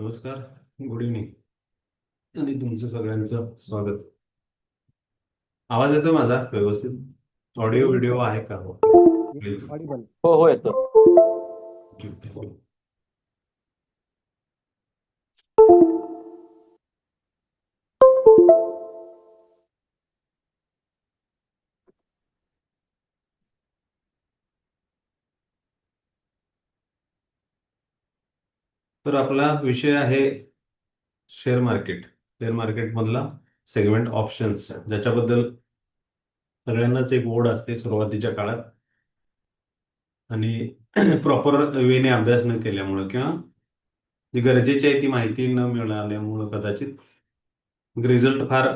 नमस्कार. Good evening. आणि तुमचं सगळ्यांचं स्वागत. आवाज येतो माझा व्यवस्थित? ऑडिओ व्हिडिओ आहे का? ओके. प्लीज. ऑडिबल. हो हो येतो. तर आपला विषय आहे शेअर मार्केट. शेअर मार्केट मधला सेगमेंट ऑप्शन्स, ज्याच्याबद्दल सगळ्यांनाच एक ओढ असते सुरुवातीच्या काळात. आणि प्रॉपर वेने अभ्यास न केल्यामुळं किंवा जी गरजेची आहे ती माहिती न मिळाल्यामुळं कदाचित रिझल्ट फार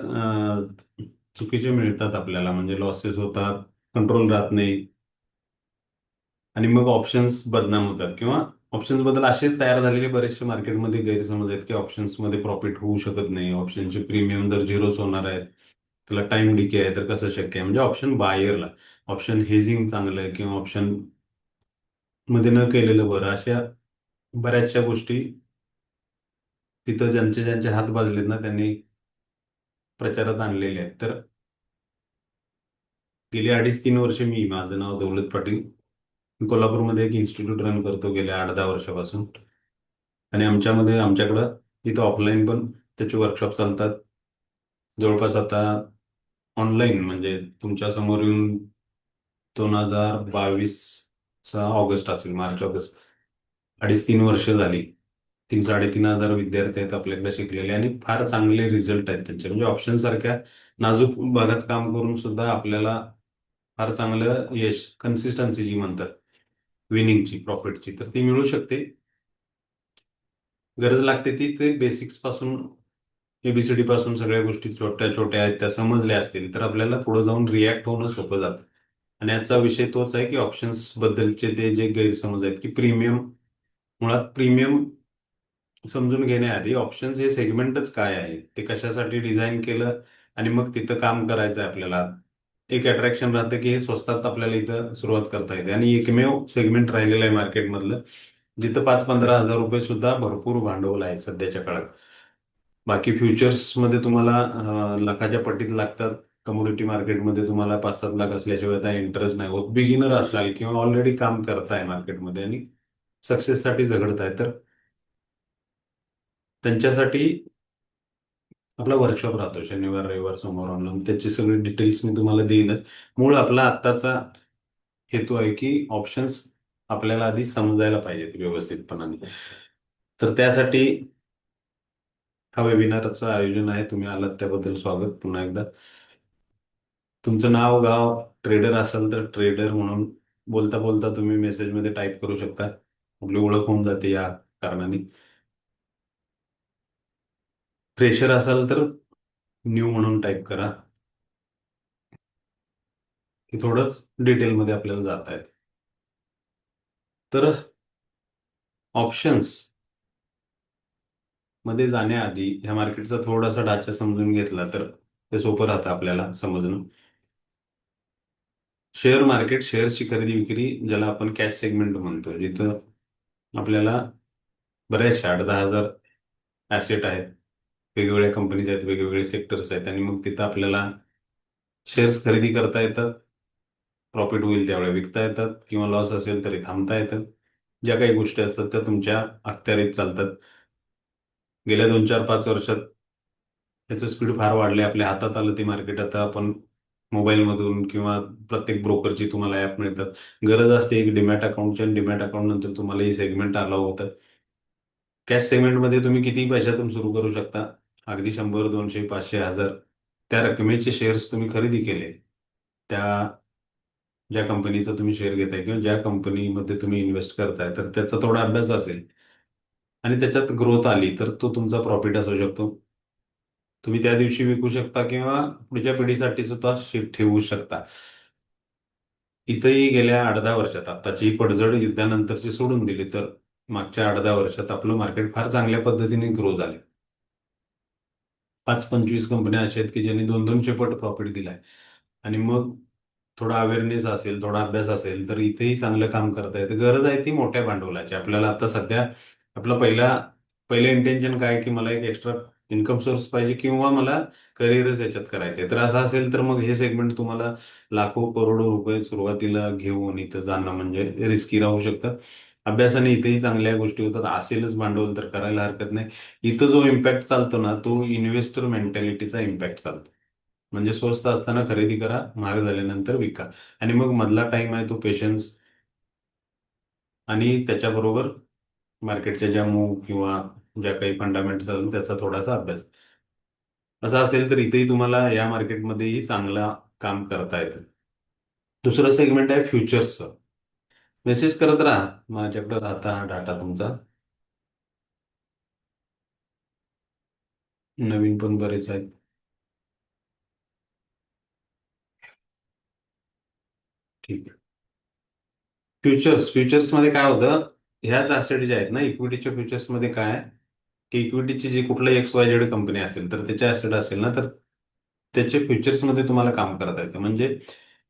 चुकीचे मिळतात आपल्याला. म्हणजे लॉसेस होतात, कंट्रोल राहत नाही, आणि मग ऑप्शन्स बदनाम होतात. किंवा ऑप्शन्स बद्दल असेच तयार झालेले बरेचसे मार्केटमध्ये गैरसमज आहेत की ऑप्शन्स मध्ये प्रॉफिट होऊ शकत नाही, ऑप्शनचे प्रीमियम जर झिरोच होणार आहेत, त्याला टाइम डिके आहे, तर कसं शक्य आहे. म्हणजे ऑप्शन बायरला ऑप्शन हेजिंग चांगलं आहे किंवा ऑप्शन मध्ये न केलेलं बरं, अशा बऱ्याचशा गोष्टी तिथं ज्यांचे ज्यांचे हात भाजलेत ना त्यांनी प्रचारात आणलेले आहेत. तर गेली 2.5-3 वर्ष माझं नाव दौलत पाटील, मी कोल्हापूरमध्ये एक इन्स्टिट्यूट रन करतो गेल्या 8-10 वर्षापासून. आणि आमच्याकडं इथं ऑफलाईन पण त्याचे वर्कशॉप चालतात. जवळपास आता ऑनलाईन म्हणजे तुमच्या समोर येऊन 2022चा ऑगस्ट असेल, मार्च ऑगस्ट, 2.5-3 वर्ष झाली. 3-3.5 हजार विद्यार्थी आहेत आपल्याकडे शिकलेले, आणि फार चांगले रिझल्ट आहेत त्यांचे. म्हणजे ऑप्शन सारख्या नाजूक भागात काम करून सुद्धा आपल्याला फार चांगलं यश, कन्सिस्टन्सी जी म्हणतात विनिंगची, प्रॉफिटची, तर ती मिळू शकते. गरज लागते ती ते बेसिक्स पासून, एबीसीडी पासून सगळ्या गोष्टी छोट्या छोट्या आहेत त्या समजल्या असतील तर आपल्याला पुढे जाऊन रिॲक्ट होणं सोपं जातं. आणि आजचा विषय तोच आहे की ऑप्शन्स बद्दलचे ते जे गैरसमज आहेत की प्रीमियम, मुळात प्रीमियम समजून घेण्याआधी ऑप्शन्स हे सेगमेंटच काय आहे, ते कशासाठी डिझाईन केलं, आणि मग तिथं काम करायचं आहे आपल्याला. एक अट्रॅक्शन राहतं की हे स्वस्तात आपल्याला इथं सुरुवात करता येते, आणि एकमेव सेगमेंट राहिलेलं आहे मार्केटमधलं जिथं 5-15 हजार रुपये सुद्धा भरपूर भांडवल आहे सध्याच्या काळात. बाकी फ्युचर्स मध्ये तुम्हाला लाखाच्या पटीत लागतात. कमोडिटी मार्केटमध्ये तुम्हाला 5-7 लाख असल्याशिवाय त्या इंटरेस्ट नाही होत. बिगिनर असाल किंवा ऑलरेडी काम करताय मार्केटमध्ये आणि सक्सेससाठी झगडताय, तर त्यांच्यासाठी आपला वर्कशॉप राहतो शनिवार रविवार समोर ऑनलाईन. त्याची सगळी डिटेल्स मी तुम्हाला देईनच. मूळ आपला आत्ताचा हेतू आहे की ऑप्शन्स आपल्याला आधी समजायला पाहिजेत व्यवस्थितपणाने. तर त्यासाठी हा वेबिनारचं आयोजन आहे. तुम्ही आलात त्याबद्दल स्वागत पुन्हा एकदा. तुमचं नाव गाव ट्रेडर असेल तर ट्रेडर म्हणून बोलता बोलता तुम्ही मेसेजमध्ये टाईप करू शकता. आपली ओळख होऊन जाते या कारणाने. फ्रेशर असाल तर न्यू म्हणून टाईप करा, की थोडं डिटेलमध्ये आपल्याला जाता येत. तर ऑप्शन्स मध्ये जाण्याआधी ह्या मार्केटचा थोडासा ढाचा समजून घेतला तर ते सोपं राहतं आपल्याला समजणं. शेअर मार्केट, शेअर्सची खरेदी विक्री, ज्याला आपण कॅश सेगमेंट म्हणतो, जिथं आपल्याला बऱ्याचशा 8-10 हजार ऍसेट आहेत, वेगवेगळ्या कंपनीज आहेत, वेगवेगळे सेक्टर्स आहेत, आणि मग तिथं आपल्याला शेअर्स खरेदी करता येतात. प्रॉफिट होईल त्यावेळेला विकता येतात, किंवा लॉस असेल तरी थांबता येतात. ज्या काही गोष्टी असतात त्या तुमच्या अखत्यारीत चालतात. गेल्या 2-4-5 वर्षात त्याचं स्पीड फार वाढले, आपल्या हातात आलं ते मार्केट. आता आपण मोबाईलमधून किंवा प्रत्येक ब्रोकरची तुम्हाला ऍप मिळतात. गरज असते एक डिमॅट अकाउंटची, आणि डिमॅट अकाउंट नंतर तुम्हाला ही सेगमेंट अलाव होतं. कॅश सेगमेंटमध्ये तुम्ही किती पैशातून सुरू करू शकता. अगदी 100, 200, 500, 1000 त्या रकमेचे शेअर्स तुम्ही खरेदी केले, त्या ज्या कंपनीचा तुम्ही शेअर घेताय किंवा ज्या कंपनीमध्ये तुम्ही इन्व्हेस्ट करताय, तर त्याचा थोडा अभ्यास असेल आणि त्याच्यात ग्रोथ आली तर तो तुमचा प्रॉफिट असू शकतो. तुम्ही त्या दिवशी विकू शकता किंवा पुढच्या पिढीसाठी सुद्धा ठेवू शकता. इथंही गेल्या 8-10 वर्षात, आताची पडझड युद्धानंतरची सोडून दिली तर मागच्या 8-10 वर्षात आपलं मार्केट फार चांगल्या पद्धतीने ग्रो झाले. 5-25 कंपन्या अशा आहेत की ज्यांनी 2-2 पट प्रॉफिट दिलाय. आणि मग थोडा अवेअरनेस असेल, थोडा अभ्यास असेल तर इथेही चांगलं काम करता येतं. गरज आहे ती मोठ्या भांडवलाची. आपल्याला आता सध्या आपला पहिला पहिले इंटेन्शन काय की मला एक एक्स्ट्रा इन्कम सोर्स पाहिजे किंवा मला करिअरच याच्यात करायचंय. तर असं असेल तर मग हे सेगमेंट तुम्हाला लाखो करोडो रुपये सुरुवातीला घेऊन इथं जाणं म्हणजे रिस्की राहू शकतं. अभ्यासाने इथेही चांगल्या गोष्टी होतात, असेलच भांडवल तर करायला हरकत नाही. इथं जो इम्पॅक्ट चालतो ना तो इन्व्हेस्टर मेंटॅलिटीचा इम्पॅक्ट चालतो. म्हणजे स्वस्त असताना खरेदी करा, महाग झाल्यानंतर विका. आणि मग मधला टाइम आहे तो पेशन्स आणि त्याच्याबरोबर मार्केटच्या ज्या मूव किंवा ज्या काही फंडामेंटल्स त्याचा थोडासा अभ्यास. असं असेल तर इथेही तुम्हाला या मार्केटमध्येही चांगला काम करता येतं. दुसरं सेगमेंट आहे फ्युचर्सचं. मेसेज करत राहा, माझ्याकडे राहता हा डाटा तुमचा. नवीन पण बरेच आहेत. ठीक आहे. फ्युचर्समध्ये काय होतं, ह्याच ऍसेट ज्या आहेत ना इक्विटीच्या फ्युचर्समध्ये काय आहे, की इक्विटीची जी कुठलाही XYZ कंपनी असेल तर त्याच्या ऍसेट असेल ना तर त्याचे फ्युचर्समध्ये तुम्हाला काम करता येतं. म्हणजे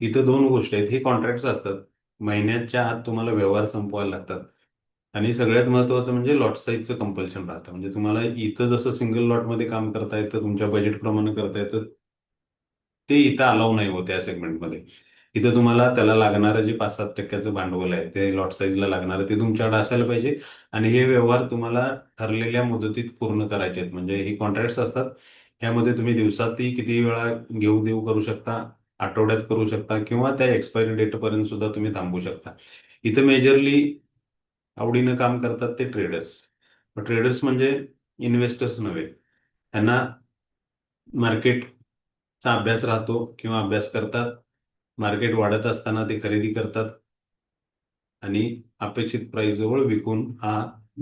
इथं दोन गोष्टी आहेत, हे कॉन्ट्रॅक्ट्स असतात, महिन्याच्या आत तुम्हाला व्यवहार संपवायला लागतात. आणि सगळ्यात महत्वाचं म्हणजे लॉट साईजचं कंपल्शन राहतं. म्हणजे तुम्हाला इथं जसं सिंगल लॉटमध्ये काम करता येतं, तुमच्या बजेटप्रमाणे करता येतं, ते इथं अलाव नाही होत या सेगमेंटमध्ये. इथं तुम्हाला त्याला लागणारं जे 5-7% भांडवल आहे ते लॉट साईजला लागणारं ते तुमच्याकडे असायला पाहिजे. आणि हे व्यवहार तुम्हाला ठरलेल्या मुदतीत पूर्ण करायचे आहेत. म्हणजे ही कॉन्ट्रॅक्ट्स असतात, यामध्ये तुम्ही दिवसातही किती वेळा घेऊ देऊ करू शकता, आठवड्यात करू शकता किंवा त्या एक्सपायरी डेट पर्यंत सुद्धा तुम्ही थांबवू शकता. इथं मेजरली आवडीनं काम करतात ते ट्रेडर्स. ट्रेडर्स म्हणजे इन्व्हेस्टर्स नव्हे. त्यांना मार्केटचा अभ्यास राहतो किंवा अभ्यास करतात. मार्केट वाढत असताना ते खरेदी करतात आणि अपेक्षित प्राइस जवळ विकून हा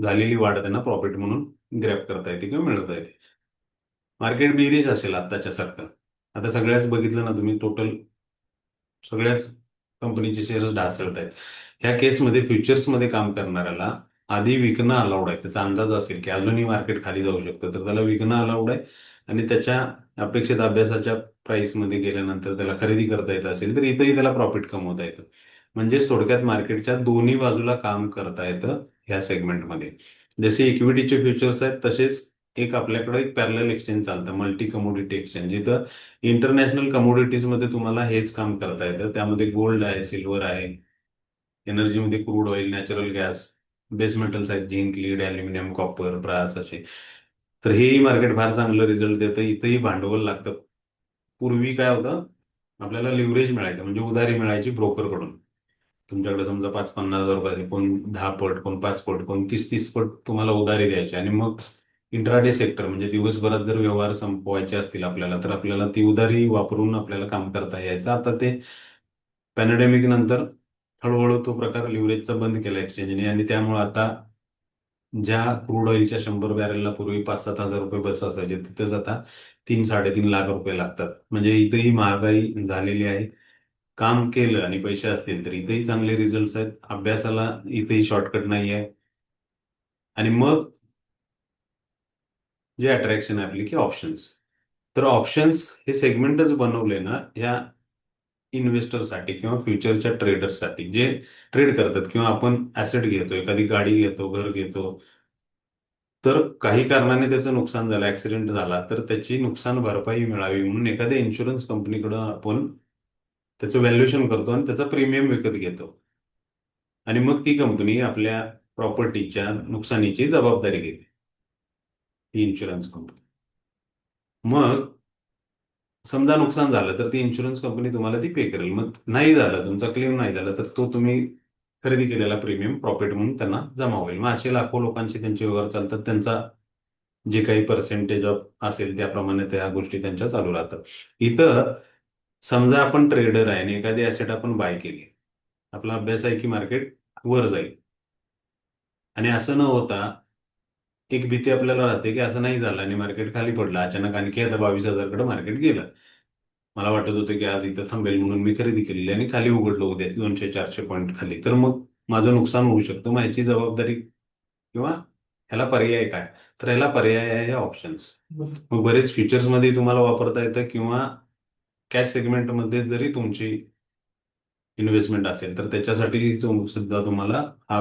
झालेली वाढ त्यांना प्रॉफिट म्हणून ग्रॅब करता येते किंवा मिळवता येते. मार्केट बिरिश असेल आत्ताच्या सारखं, आता सगळ्याच बघितलं ना तुम्ही, टोटल सगळ्याच कंपनीचे शेअर्स ढासळत आहेत. ह्या केसमध्ये फ्युचर्समध्ये काम करणाऱ्याला आधी विकणं अलाउड आहे. त्याचा अंदाज असेल की अजूनही मार्केट खाली जाऊ शकतं तर त्याला विकणं अलाउड आहे. आणि त्याच्या अपेक्षित अभ्यासाच्या प्राइसमध्ये गेल्यानंतर त्याला खरेदी करता येत असेल तर इथंही त्याला प्रॉफिट कमवता येतं. म्हणजेच थोडक्यात मार्केटच्या दोन्ही बाजूला काम करता येतं ह्या सेगमेंटमध्ये. जसे इक्विटीचे फ्युचर्स आहेत तसेच एक आपल्याकडे एक पॅरलल एक्सचेंज चालतं, मल्टी कमोडिटी एक्सचेंज. इथं इंटरनॅशनल कमोडिटीजमध्ये तुम्हाला हेच काम करता येतं. त्यामध्ये गोल्ड आहे, सिल्वर आहे, एनर्जीमध्ये crude oil, natural gas, base metals आहेत, zinc, lead, aluminium, copper, brass असे. तर हेही मार्केट फार चांगलं रिझल्ट देतं. इथंही भांडवल लागतं. पूर्वी काय होतं, आपल्याला लिव्हरेज मिळायचं म्हणजे उधारी मिळायची ब्रोकरकडून. तुमच्याकडे समजा 5-50 हजार रुपये, कोण 10 पट, कोण 5 पट, कोण 30-30 पट तुम्हाला उधारी द्यायची. आणि मग इंट्राडे सेक्टर म्हणजे दिवसभरात जर व्यवहार संपवायचे असतील आपल्याला तर आपल्याला ती उधारी वापरून आपल्याला काम करता यायचं. आता ते पॅन्डेमिक नंतर हळूहळू तो प्रकार लिव्हरेजचा बंद केला एक्सचेंजने. आणि त्यामुळे आता ज्या क्रूड ऑइलच्या 100 बॅरेलला पूर्वी 5-7 हजार रुपये बस असायचे तिथेच आता 3-3.5 लाख रुपये लागतात. म्हणजे इथेही महागाई झालेली आहे. काम केलं आणि पैसे असतील तर इथेही चांगले रिझल्ट आहेत. अभ्यासाला इथेही शॉर्टकट नाही आहे. आणि मग जे अट्रॅक्शन आहे आपली की ऑप्शन्स. तर ऑप्शन्स हे सेगमेंटच बनवले ना ह्या इन्व्हेस्टरसाठी किंवा फ्युचरच्या ट्रेडर्ससाठी जे ट्रेड करतात. किंवा आपण ऍसेट घेतो, एखादी गाडी घेतो, घर घेतो, तर काही कारणाने त्याचं नुकसान झालं, ऍक्सिडेंट झाला तर त्याची नुकसान भरपाई मिळावी म्हणून एखाद्या इन्शुरन्स कंपनीकडे आपण त्याचं व्हॅल्युएशन करतो आणि त्याचा प्रीमियम विकत घेतो. आणि मग ती कंपनी आपल्या प्रॉपर्टीच्या नुकसानीची जबाबदारी घेते, ती इन्शुरन्स कंपनी. मग समजा नुकसान झालं तर ती इन्शुरन्स कंपनी तुम्हाला ती पे करेल. मग नाही झालं, तुमचा क्लेम नाही झाला तर तो तुम्ही खरेदी केलेला प्रीमियम प्रॉफिट म्हणून त्यांना जमा होईल. मग असे लाखो लोकांचे त्यांचे व्यवहार चालतात. त्यांचा जे काही पर्सेंटेज ऑफ असेल त्याप्रमाणे त्या गोष्टी त्यांच्या चालू राहतात. इथं समजा आपण ट्रेडर आहे आणि एखादी ऍसेट आपण बाय केली, आपला अभ्यास आहे की मार्केट वर जाईल. आणि असं न होता एक भीती आपल्याला राहते की असं नाही झालं आणि मार्केट खाली पडलं अचानक, आणखी आता 22,000 कडे मार्केट गेलं. मला वाटत होतं की आज इथं थांबेल म्हणून मी खरेदी केलेली आणि खाली उघडलं उद्या 200-400 पॉईंट खाली, तर मग माझं नुकसान होऊ शकतं. मग ह्याची जबाबदारी किंवा ह्याला पर्याय काय, तर ह्याला पर्याय आहे ऑप्शन्स. मग बरेच फ्युचर्समध्ये तुम्हाला वापरता येतं किंवा कॅश सेगमेंटमध्ये जरी तुमची इन्व्हेस्टमेंट असेल तर त्याच्यासाठी सुद्धा तुम्हाला हा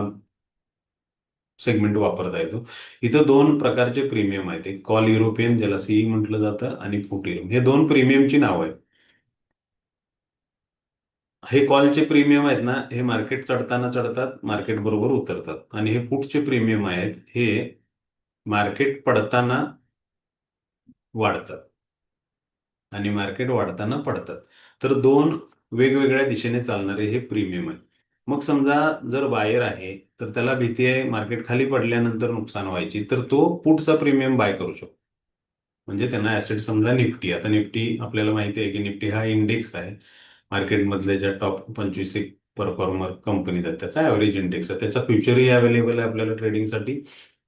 सेगमेंट वापरता येतो. इथं दोन प्रकारचे प्रीमियम आहेत, एक कॉल युरोपियन ज्याला सीई म्हटलं जातं आणि फुट युरोप, हे दोन प्रीमियमची नावं आहेत. हे कॉलचे प्रीमियम आहेत ना, हे मार्केट चढताना चढतात, मार्केट बरोबर उतरतात. आणि हे पुटचे प्रीमियम आहेत, हे मार्केट पडताना वाढतात आणि मार्केट वाढताना पडतात. तर दोन वेगवेगळ्या दिशेने चालणारे हे प्रीमियम आहेत. मग समजा जर बायर आहे, तर त्याला भीती आहे मार्केट खाली पडल्यानंतर नुकसान व्हायची, तर तो पुटचा प्रीमियम बाय करू शकतो. म्हणजे त्यांना ऍसेट समजा निफ्टी, आता निफ्टी आपल्याला माहिती आहे की निफ्टी हा इंडेक्स आहे. मार्केटमधले ज्या टॉप 25 परफॉर्मर कंपनीज आहेत त्याचा ऍव्हरेज इंडेक्स आहे. त्याचा फ्युचरही अवेलेबल आहे आपल्याला ट्रेडिंगसाठी,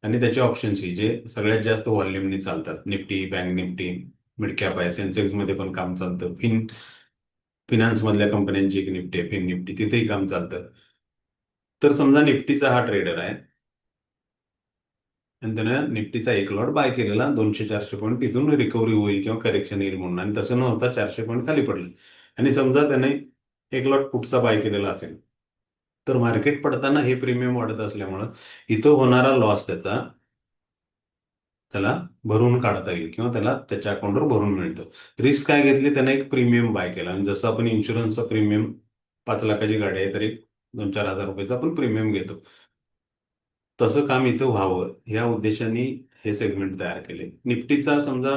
आणि त्याचे ऑप्शन्सही जे सगळ्यात जास्त व्हॉल्युमनी चालतात. Nifty, bank Nifty, mid cap आहे, सेन्सेक्स मध्ये पण काम चालतं. फिनान्स मधल्या कंपन्यांची एक निफ्टी आहे, फिन निफ्टी, तिथेही काम चालतं. तर समजा निफ्टीचा हा ट्रेडर आहे आणि त्यानं निफ्टीचा एक लॉट बाय केलेला, 200-400 पॉईंट तिथून रिकव्हरी होईल किंवा करेक्शन येईल म्हणून, आणि तसं न होता 400 पॉईंट खाली पडले. आणि समजा त्याने एक लॉट पुटचा बाय केलेला असेल, तर मार्केट पडताना हे प्रीमियम वाढत असल्यामुळं इथं होणारा लॉस त्याला भरून काढता येईल किंवा त्याला त्याच्या अकाउंटवर भरून मिळतं. रिस्क काय घेतली, त्याने एक प्रीमियम बाय केला. आणि जसं आपण इन्शुरन्सचा प्रीमियम 5 लाखाची गाडी आहे तर एक 2-4 हजार रुपयाचा आपण प्रीमियम घेतो, तसं काम इथं व्हावं या उद्देशाने हे सेगमेंट तयार केले. निफ्टीचा समजा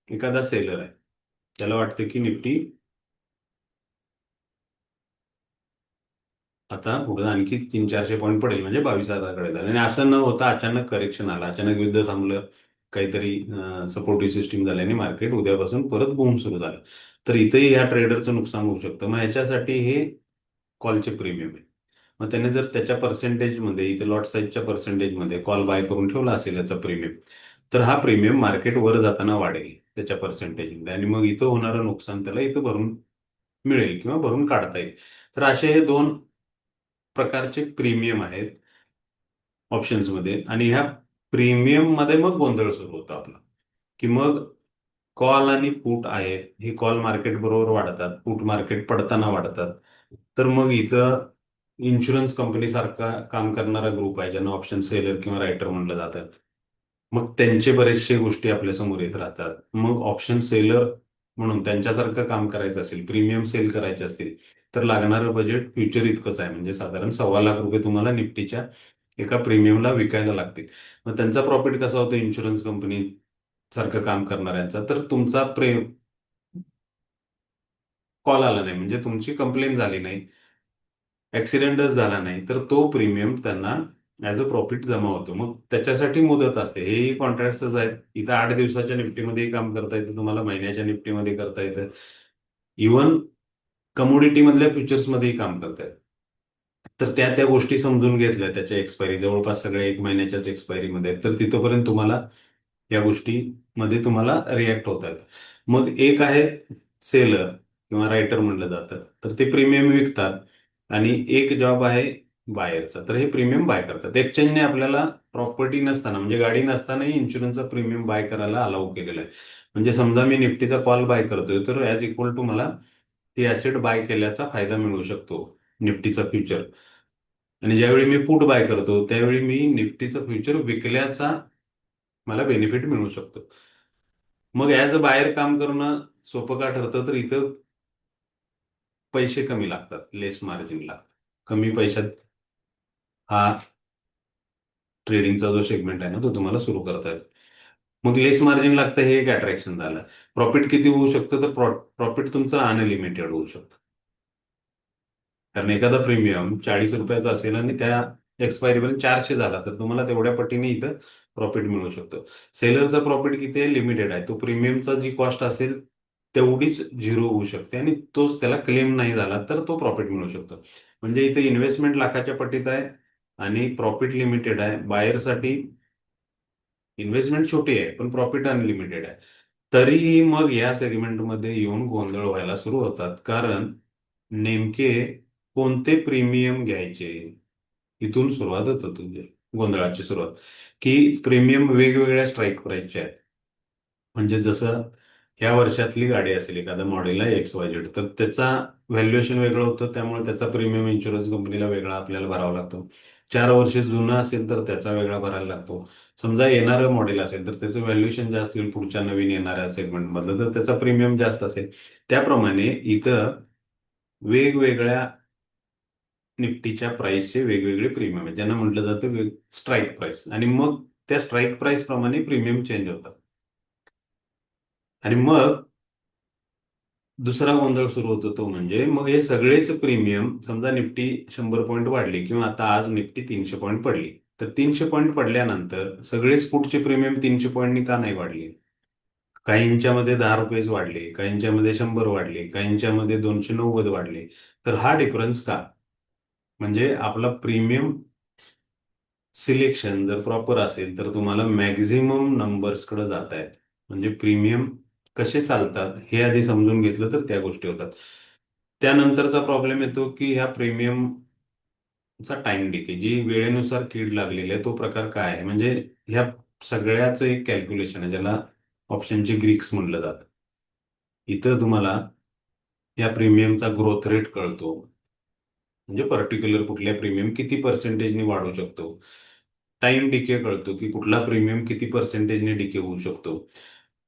एखादा सेलर आहे, त्याला वाटतं की निफ्टी आता पुढे आणखी 300-400 पॉईंट पडेल, म्हणजे 22,000कडे जाईल. आणि असं न होता अचानक करेक्शन आला, अचानक युद्ध थांबलं, काहीतरी सपोर्टिव्ह सिस्टीम झाल्याने मार्केट उद्यापासून परत बूम सुरू झालं, तर इथेही या ट्रेडरचं नुकसान होऊ शकतं. मग ह्याच्यासाठी हे कॉलचे प्रीमियम आहे. मग त्याने जर त्याच्या पर्सेंटेजमध्ये, इथे लॉट साईजच्या पर्सेंटेजमध्ये कॉल बाय करून ठेवला असेल याचा प्रीमियम, तर हा प्रीमियम मार्केट वर जाताना वाढेल त्याच्या पर्सेंटेजमध्ये, आणि मग इथं होणारं नुकसान त्याला इथं भरून मिळेल किंवा भरून काढता येईल. तर असे हे दोन प्रकारचे प्रीमियम आहेत ऑप्शन्समध्ये. आणि ह्या प्रीमियम मध्ये मग गोंधळ सुरू होतो आपला, की मग कॉल आणि पुट आहेत, ही कॉल मार्केट बरोबर वाढतात, पुट मार्केट पडताना वाढतात. तर मग इथं इन्शुरन्स कंपनी सारखा काम करणारा ग्रुप आहे, ज्यांना ऑप्शन सेलर किंवा रायटर म्हणलं जातं. मग त्यांचे बरेचसे गोष्टी आपल्या समोर येत राहतात. मग ऑप्शन सेलर म्हणून त्यांच्यासारखं काम करायचं असेल, प्रीमियम सेल करायचे असतील, तर लागणारं बजेट फ्युचर इतकंच आहे, म्हणजे साधारण ₹1,25,00,000 तुम्हाला निफ्टीच्या एका प्रीमियमला विकायला लागतील. मग त्यांचा प्रॉफिट कसा होतो इन्शुरन्स कंपनी सारखं काम करणाऱ्यांचा, तर तुमचा कॉल आला नाही, म्हणजे तुमची कंप्लेंट झाली नाही, ऍक्सिडेंटच झाला नाही, तर तो प्रीमियम त्यांना ऍज अ प्रॉफिट जमा होतो. मग त्याच्यासाठी मुदत असते. हेही कॉन्ट्रॅक्ट्सच आहेत. इथं 8 दिवसाच्या निफ्टीमध्येही काम करता येतं तुम्हाला, महिन्याच्या निफ्टीमध्ये करता येतं, इव्हन कमोडिटी मधल्या फ्युचर्समध्येही काम करता येतं. तर त्या त्या गोष्टी समजून घेतल्या, त्याच्या एक्सपायरी जवळपास सगळ्या 1 महिन्याच्याच एक्सपायरीमध्ये आहेत, तर तिथपर्यंत तुम्हाला या गोष्टीमध्ये तुम्हाला रिॲक्ट होत आहेत. मग एक आहे सेलर किंवा रायटर म्हणलं जातं, तर ते प्रीमियम विकतात. आणि एक जॉब आहे बायरचा, तर हे प्रीमियम बाय करतात. एक्सचेंजने आपल्याला प्रॉपर्टी नसताना, म्हणजे गाडी नसतानाही इन्शुरन्सचा प्रीमियम बाय करायला अलाउ केलेला आहे. म्हणजे समजा मी निफ्टीचा कॉल बाय करतोय, तर ॲज इक्वल टू मला ती ऍसेट बाय केल्याचा फायदा मिळू शकतो, निफ्टीचा फ्युचर. आणि ज्यावेळी मी पुट बाय करतो, त्यावेळी मी निफ्टीचं फ्युचर विकल्याचा मला बेनिफिट मिळू शकतो. मग ऍज अ बाहेर काम करणं सोपं का ठरतं, तर इथं पैसे कमी लागतात, लेस मार्जिन लागतं. कमी पैशात हा ट्रेडिंगचा जो सेगमेंट आहे ना, तो तुम्हाला सुरू करता येतो. मग लेस मार्जिन लागतं, हे एक अट्रॅक्शन झालं. प्रॉफिट किती होऊ शकतं, तर प्रॉफिट तुमचं अनलिमिटेड होऊ शकतं. कारण एखादा प्रीमियम ₹40 असेल आणि त्या एक्सपायरीपर्यंत 400 झाला, तर तुम्हाला तेवढ्या पटीने इथं प्रॉफिट मिळू शकतो. सेलरचा प्रॉफिट किती आहे, लिमिटेड आहे. तो प्रीमियमचा जी कॉस्ट असेल तेवढीच झिरो होऊ शकते, आणि तोच त्याला क्लेम नाही झाला तर तो प्रॉफिट मिळू शकतो. म्हणजे इथे इन्व्हेस्टमेंट लाखाच्या पटीत आहे आणि प्रॉफिट लिमिटेड आहे. बायरसाठी इन्व्हेस्टमेंट छोटी आहे पण प्रॉफिट अनलिमिटेड आहे. तरीही मग या सेगमेंटमध्ये येऊन गोंधळ व्हायला सुरू होतात, कारण नेमके कोणते प्रीमियम घ्यायचे, इथून सुरुवात होतं तुझे गोंधळाची सुरुवात. की प्रीमियम वेगवेगळ्या स्ट्राईक प्राईसचे आहेत. म्हणजे जसं ह्या वर्षातली गाडी असेल एखाद्या मॉडेलला XYZ, तर त्याचा व्हॅल्युएशन वेगळं होतं, त्यामुळे त्याचा प्रीमियम इन्शुरन्स कंपनीला वेगळा आपल्याला भरावा लागतो. 4 वर्ष जुनं असेल तर त्याचा वेगळा भरायला लागतो. समजा येणारं मॉडेल असेल तर त्याचं व्हॅल्युएशन जास्त होईल पुढच्या नवीन येणाऱ्या सेगमेंटमधलं, तर त्याचा प्रीमियम जास्त असेल. त्याप्रमाणे इथं वेगवेगळ्या निफ्टीच्या प्राइसचे वेगवेगळे प्रीमियम आहेत, ज्यांना म्हटलं जातं स्ट्राईक प्राइस. आणि मग त्या स्ट्राईक प्राइस प्रमाणे प्रीमियम चेंज होतात. आणि मग दुसरा गोंधळ सुरू होतो तो म्हणजे मग हे सगळेच प्रीमियम, समजा निफ्टी 100 पॉईंट वाढली किंवा आता आज निफ्टी 300 पॉईंट पडली, तर 300 पॉईंट पडल्यानंतर सगळेच पुढचे प्रीमियम 300 पॉईंटनी का नाही वाढले? काहींच्यामध्ये 10 रुपयेच वाढले, काहींच्यामध्ये 100 वाढले, काहींच्यामध्ये 290 वाढले. तर हा डिफरन्स का? म्हणजे आपला प्रीमियम सिलेक्शन जर प्रॉपर असेल तर तुम्हाला मॅक्झिमम नंबर्सकडे जात आहेत. म्हणजे प्रीमियम कसे चालतात हे आधी समजून घेतलं तर त्या गोष्टी होतात. त्यानंतरचा प्रॉब्लेम येतो की ह्या प्रीमियमचा टाइम डिके, जी वेळेनुसार कीड लागलेली आहे, तो प्रकार काय आहे? म्हणजे ह्या सगळ्याचं एक कॅल्क्युलेशन आहे, ज्याला ऑप्शनचे ग्रीक्स म्हणलं जातं. इथं तुम्हाला या प्रीमियमचा ग्रोथ रेट कळतो. म्हणजे पर्टिक्युलर कुठल्या प्रीमियम किती पर्सेंटेजने वाढू शकतो. टाइम डिके कळतो की कुठला प्रीमियम किती पर्सेंटेजने डिके होऊ शकतो.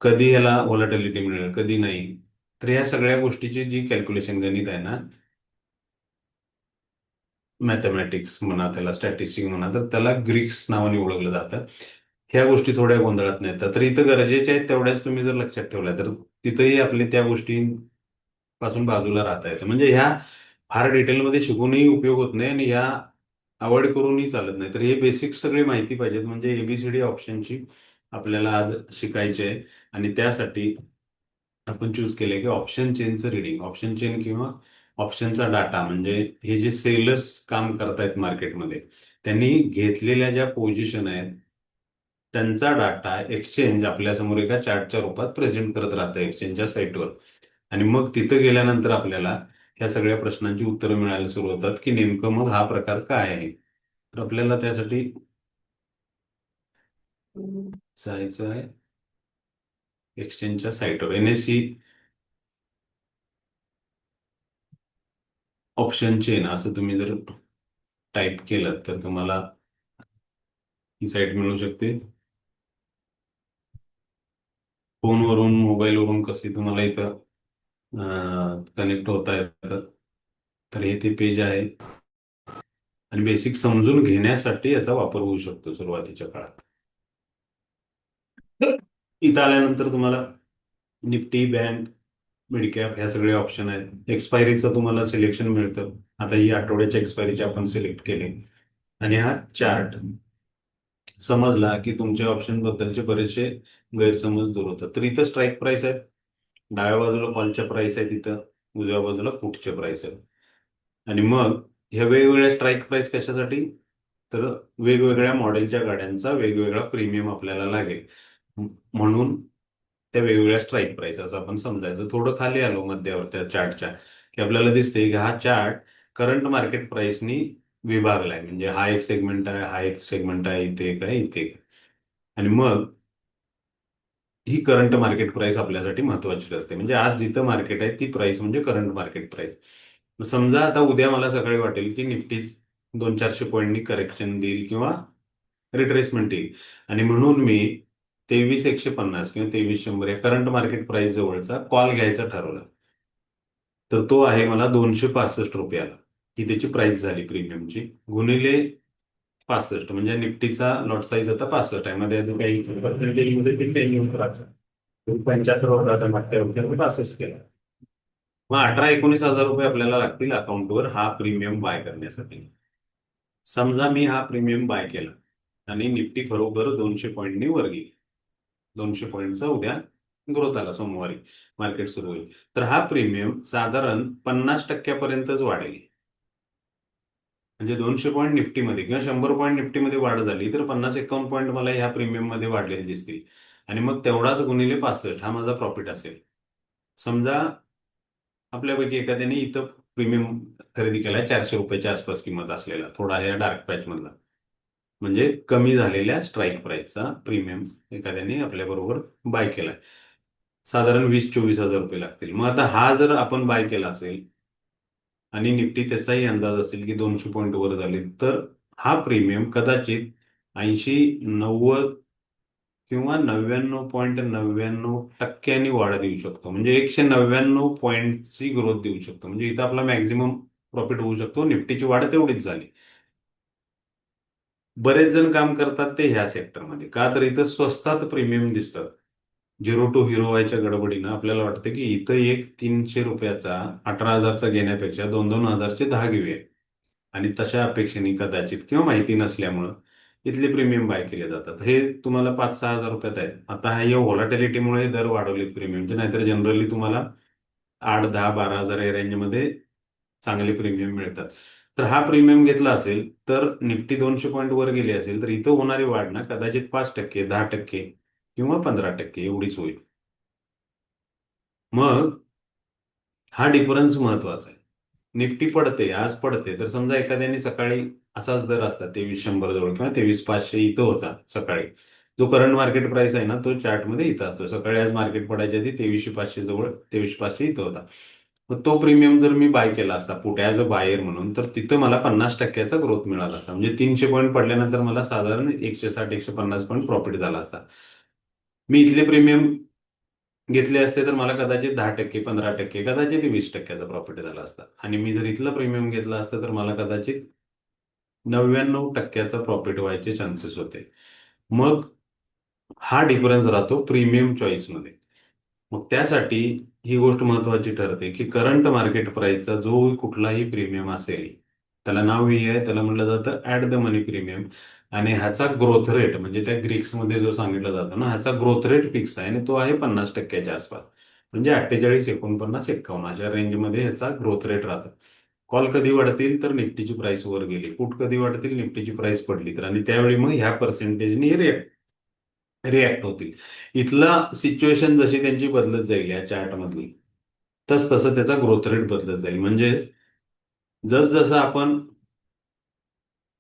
कधी ह्याला व्हॉलॅटिलिटी मिळेल, कधी नाही. तर या सगळ्या गोष्टीची जी कॅल्क्युलेशन गणित आहे ना, मॅथमॅटिक्स म्हणा त्याला, स्टॅटिस्टिक्स म्हणा, तर त्याला ग्रीक्स नावाने ओळखलं जातं. ह्या गोष्टी थोड्या गोंधळात नाही येतात. तर इथं गरजेच्या आहेत तेवढ्याच तुम्ही जर लक्षात ठेवल्या तर तिथंही आपले त्या गोष्टी पासून बाजूला राहता येतं. म्हणजे ह्या फार डिटेलमध्ये शिकूनही उपयोग होत नाही आणि ह्या अवॉइड करूनही चालत नाही. तर हे बेसिक्स सगळी माहिती पाहिजेत. म्हणजे ABCD ऑप्शनची आपल्याला आज शिकायची आहे. आणि त्यासाठी आपण चूज केलंय की ऑप्शन चेनचं रिडिंग, ऑप्शन चेन किंवा ऑप्शनचा डाटा, म्हणजे हे जे सेलर्स काम करतायत मार्केटमध्ये, त्यांनी घेतलेल्या ज्या पोझिशन आहेत त्यांचा डाटा एक्सचेंज आपल्यासमोर एका चार्टच्या रूपात प्रेझेंट करत राहतं एक्सचेंजच्या साईटवर. आणि मग तिथं गेल्यानंतर आपल्याला ह्या सगळ्या प्रश्नांची उत्तरं मिळायला सुरू होतात की नेमकं मग हा प्रकार काय आहे. तर आपल्याला त्यासाठी जायचं आहे एक्सचेंजच्या साईटवर. NSE ऑप्शन चेन असं तुम्ही जर टाईप केलं तर तुम्हाला ही साईट मिळू शकते. फोनवरून, मोबाईलवरून कसे तुम्हाला इथं कनेक्ट होता येतं. तर हे ते पेज आहे आणि बेसिक समजून घेण्यासाठी याचा वापर होऊ शकतो सुरुवातीच्या काळात. इथं आल्यानंतर तुम्हाला निफ्टी, बँक, मिड कॅप ह्या सगळे ऑप्शन आहेत. एक्सपायरीचं तुम्हाला सिलेक्शन मिळतं. आता ही आठवड्याच्या एक्सपायरीचे आपण सिलेक्ट केले आणि हा चार्ट समजला की तुमच्या ऑप्शन बद्दलचे बरेचसे गैरसमज दूर होतात. तर इथं स्ट्राईक प्राइस आहेत, डाव्या बाजूला कॉलच्या प्राइस आहेत, इथं उजव्या बाजूला पुटच्या प्राइस आहेत. आणि मग ह्या वेगवेगळ्या स्ट्राईक प्राइस कशासाठी? तर वेगवेगळ्या मॉडेलच्या गाड्यांचा वेगवेगळा प्रीमियम आपल्याला लागेल, म्हणून त्या वेगवेगळ्या स्ट्राईक प्राइस असं आपण समजायचं. थोडं खाली आलो मध्यावर त्या चार्टच्या की आपल्याला दिसते की हा चार्ट करंट मार्केट प्राइसनी विभागलाय. म्हणजे हा एक सेगमेंट आहे, हा एक सेगमेंट आहे, इथे एक आहे, इथे एक आहे. आणि मग ही करंट मार्केट प्राइस आपल्यासाठी महत्वाची ठरते. म्हणजे आज जिथं मार्केट आहे ती प्राइस म्हणजे करंट मार्केट प्राइस. समजा आता उद्या मला सकाळी वाटेल की निफ्टी 200-400 पॉईंटनी करेक्शन देईल किंवा रिट्रेसमेंट येईल, आणि म्हणून मी 23,150 किंवा 23,100 या करंट मार्केट प्राइस जवळचा कॉल घ्यायचा ठरवला. तर तो आहे मला 265 रुपयाला. ही त्याची प्राइस झाली प्रीमियमची, गुणिले 65, म्हणजे निफ्टीचा लॉट साईज आता 65 आहे. मध्ये अजून काही पर्सेंटेजमध्ये ते काही येऊन राहतं. 75 होता, आता मागच्या वर्षी 65 केला. मग 18-19 हजार रुपये आपल्याला लागतील अकाउंटवर हा प्रीमियम बाय करण्यासाठी. समजा मी हा प्रीमियम बाय केला आणि निफ्टी खरोखर 200 पॉईंटनी वर गेली. 200 पॉईंटचा उद्या ग्रोथ आला, सोमवारी मार्केट सुरू होईल. तर हा प्रीमियम साधारण 50% वाढेल. म्हणजे 200 पॉईंट निफ्टीमध्ये किंवा 100 पॉईंट निफ्टीमध्ये वाढ झाली तर 50-51 पॉईंट मला ह्या प्रीमियम मध्ये वाढलेले दिसतील. आणि मग तेवढाच गुणिले 65 हा माझा प्रॉफिट असेल. समजा आपल्यापैकी एखाद्याने इथं प्रीमियम खरेदी केलाय 400 रुपयाच्या आसपास किंमत असलेला, थोडा ह्या डार्क पॅच मधला, म्हणजे कमी झालेल्या स्ट्राईक प्राइसचा प्रीमियम एखाद्याने आपल्या बरोबर बाय केलाय. साधारण 20-24 हजार रुपये लागतील. मग आता हा जर आपण बाय केला असेल आणि निफ्टी त्याचाही अंदाज असेल की 200 पॉईंट वर झाले, तर हा प्रीमियम कदाचित 80-90 किंवा 99.99% वाढ देऊ शकतो. म्हणजे 199 पॉईंटची ग्रोथ देऊ शकतो. म्हणजे इथं आपला मॅक्झिमम प्रॉफिट होऊ शकतो. निफ्टीची वाढ तेवढीच झाली. बरेच जण काम करतात ते ह्या सेक्टरमध्ये, का तर इथं स्वस्तात प्रीमियम दिसतात. झिरो टू हिरो व्हायच्या गडबडीनं आपल्याला वाटतं की इथं एक 300 रुपयाचा 18 हजारचा घेण्यापेक्षा 2-2 हजारचे 10 घेऊया. आणि तशा अपेक्षेने कदाचित किंवा माहिती नसल्यामुळं इथले प्रीमियम बाय केले जातात. हे तुम्हाला 5-6 हजार रुपयात आहेत. आता हे व्हॉलॅटिलिटीमुळे दर वाढवलेत प्रीमियमचे, नाहीतर जनरली तुम्हाला 8-10-12 हजार या रेंजमध्ये चांगले प्रीमियम मिळतात. तर हा प्रीमियम घेतला असेल तर निफ्टी 200 पॉईंट वर गेली असेल तर इथं होणारी वाढ ना कदाचित 5%, 10% किंवा 15% एवढीच होईल. मग हा डिफरन्स महत्वाचा आहे. निफ्टी पडते, आज पडते, तर समजा एखाद्याने सकाळी असाच दर असता 2300 जवळ किंवा 23,500 इथं होता सकाळी. जो करंट मार्केट प्राइस आहे ना तो चार्टमध्ये इथं असतो. सकाळी आज मार्केट पडायच्या आधी 23,500 जवळ, 23,500 इथं होता. मग तो प्रीमियम जर मी बाय केला असता पुट ॲज अ बायर म्हणून, तर तिथं मला 50%चा ग्रोथ मिळाला असता. म्हणजे 300 पॉईंट पडल्यानंतर मला साधारण 160-150 पॉईंट प्रॉफिट झाला असता. मी इथले प्रीमियम घेतले असते तर मला कदाचित 10%, 15%, कदाचित 20%चा प्रॉफिट झाला असता. आणि मी जर इथलं प्रीमियम घेतलं असतं तर मला कदाचित 99%चा प्रॉफिट व्हायचे चान्सेस होते. मग हा डिफरन्स राहतो प्रीमियम चॉईसमध्ये. मग त्यासाठी ही गोष्ट महत्वाची ठरते की करंट मार्केट प्राइसचा जो कुठलाही प्रीमियम असेल, त्याला नावही आहे, त्याला म्हटलं जातं ऍट द मनी प्रीमियम. आणि ह्याचा ग्रोथ रेट म्हणजे त्या ग्रीक्समध्ये जो सांगितला जातो ना, ह्याचा ग्रोथ रेट फिक्स आहे आणि तो आहे 50%च्या आसपास. म्हणजे 48, 49, 51 अशा रेंजमध्ये ह्याचा ग्रोथ रेट राहतो. कॉल कधी वाढतील तर निफ्टीची प्राइस वर गेली, पुट कधी वाढतील निफ्टीची प्राइस पडली तर, आणि त्यावेळी मग ह्या पर्सेंटेजने रिॲक्ट होतील. इथला सिच्युएशन जशी त्यांची बदलत जाईल या चार्ट मधली, तसं त्याचा ग्रोथ रेट बदलत जाईल. म्हणजे जसं आपण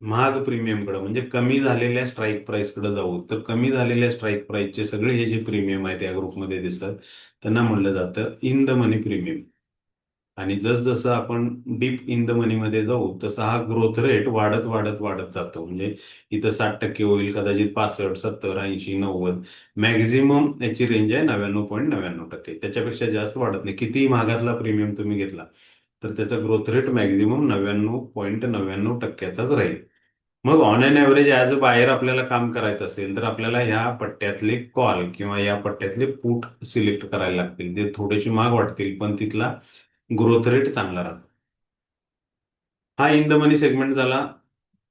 महाग प्रीमियमकडे म्हणजे कमी झालेल्या स्ट्राईक प्राइसकडे जाऊ, तर कमी झालेल्या स्ट्राईक प्राइसचे सगळे हे जे प्रीमियम आहेत या ग्रुपमध्ये दिसतात त्यांना म्हणलं जातं इन द मनी प्रीमियम. आणि जसं आपण डीप इन द मनीमध्ये जाऊ तसा हा ग्रोथ रेट वाढत वाढत वाढत जातो. म्हणजे इथं 60% होईल, कदाचित 65, 70, 80, 90. मॅक्झिमम याची रेंज आहे 99.99%. त्याच्यापेक्षा जास्त वाढत नाही. कितीही महागातला प्रीमियम तुम्ही घेतला तर त्याचा ग्रोथ रेट मॅक्झिमम 99.99%चाच राहील. मग on an average as a buyer आपल्याला काम करायचं असेल तर आपल्याला ह्या पट्ट्यातले कॉल किंवा या पट्ट्यातले पुट सिलेक्ट करायला लागतील. ते थोडेसे महाग वाटतील पण तिथला ग्रोथ रेट चांगला राहतो. हा इन द मनी सेगमेंट झाला.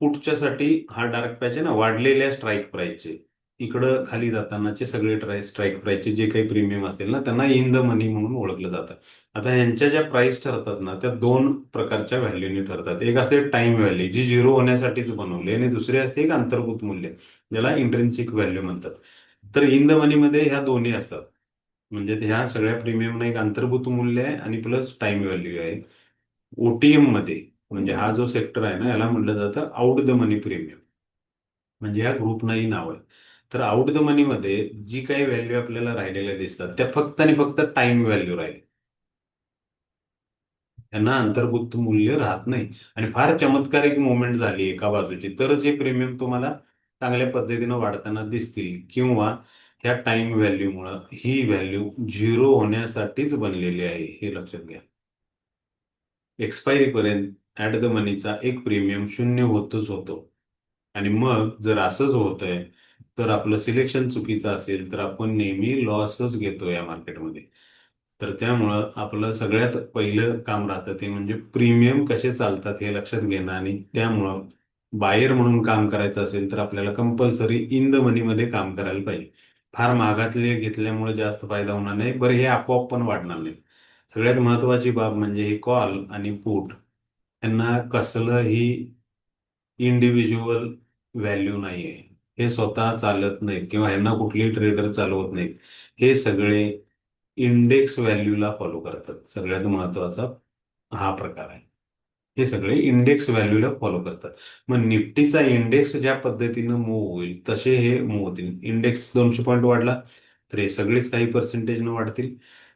पुढच्यासाठी हा डार्क पॅच आहे ना वाढलेल्या स्ट्राईक प्राइसचे, इकडं खाली जातानाचे सगळे स्ट्राईक प्राइसचे जे काही प्रीमियम असतील ना त्यांना इन द मनी म्हणून ओळखलं जातं. आता यांच्या ज्या प्राइस ठरतात ना त्या दोन प्रकारच्या व्हॅल्यूने ठरतात. एक असे टाइम व्हॅल्यू जी झिरो होण्यासाठीच बनवली, आणि दुसरी असते एक अंतर्भूत मूल्य ज्याला इंट्रिन्सिक व्हॅल्यू म्हणतात. तर इन द मनीमध्ये ह्या दोन्ही असतात. म्हणजे ह्या सगळ्या प्रीमियमला एक अंतर्भूत मूल्य आहे आणि प्लस टाइम व्हॅल्यू आहे. ओटीएम मध्ये म्हणजे हा जो सेक्टर आहे ना याला म्हटलं जातं आउट द मनी प्रीमियम. म्हणजे या ग्रुपनंही नाव आहे. तर आउट द मनी मध्ये जी काही व्हॅल्यू आपल्याला राहिलेल्या दिसतात त्या फक्त आणि फक्त टाइम व्हॅल्यू राहील. त्यांना अंतर्भूत मूल्य राहत नाही. आणि फार चमत्कारिक मुवमेंट झाली एका बाजूची तरच हे प्रीमियम तुम्हाला चांगल्या पद्धतीनं वाढताना दिसतील, किंवा ह्या टाइम व्हॅल्यूमुळं ही व्हॅल्यू झिरो होण्यासाठीच बनलेली आहे हे लक्षात घ्या. एक्सपायरीपर्यंत ऍट द मनीचा एक प्रीमियम शून्य होतच होतो. आणि मग जर असंच होतंय तर आपलं सिलेक्शन चुकीचं असेल तर आपण नेहमी लॉसच घेतो या मार्केटमध्ये. तर त्यामुळं आपलं सगळ्यात पहिलं काम राहतं ते म्हणजे प्रीमियम कसे चालतात हे लक्षात घेणं. आणि त्यामुळं बायर म्हणून काम करायचं असेल तर आपल्याला कंपल्सरी इन द मनीमध्ये काम करायला पाहिजे. फार महागातले घेतल्यामुळे जास्त फायदा होणार नाही, बरं हे आपोआप पण वाढणार नाही. सगळ्यात महत्वाची बाब म्हणजे हे कॉल आणि पुट यांना कसलंही इंडिव्हिज्युअल व्हॅल्यू नाही आहे. हे स्वतः चालत नाहीत किंवा ह्यांना कुठलेही ट्रेडर चालवत नाहीत. हे सगळे इंडेक्स व्हॅल्यूला फॉलो करतात. सगळ्यात महत्वाचा हा प्रकार आहे. हे सगळे इंडेक्स व्हॅल्यूला फॉलो करतात. मग निफ्टीचा इंडेक्स ज्या पद्धतीनं मूव्ह होईल तसे हे मूव्ह होतील. इंडेक्स 200 पॉईंट वाढला तर हे सगळेच काही पर्सेंटेजने वाढतील.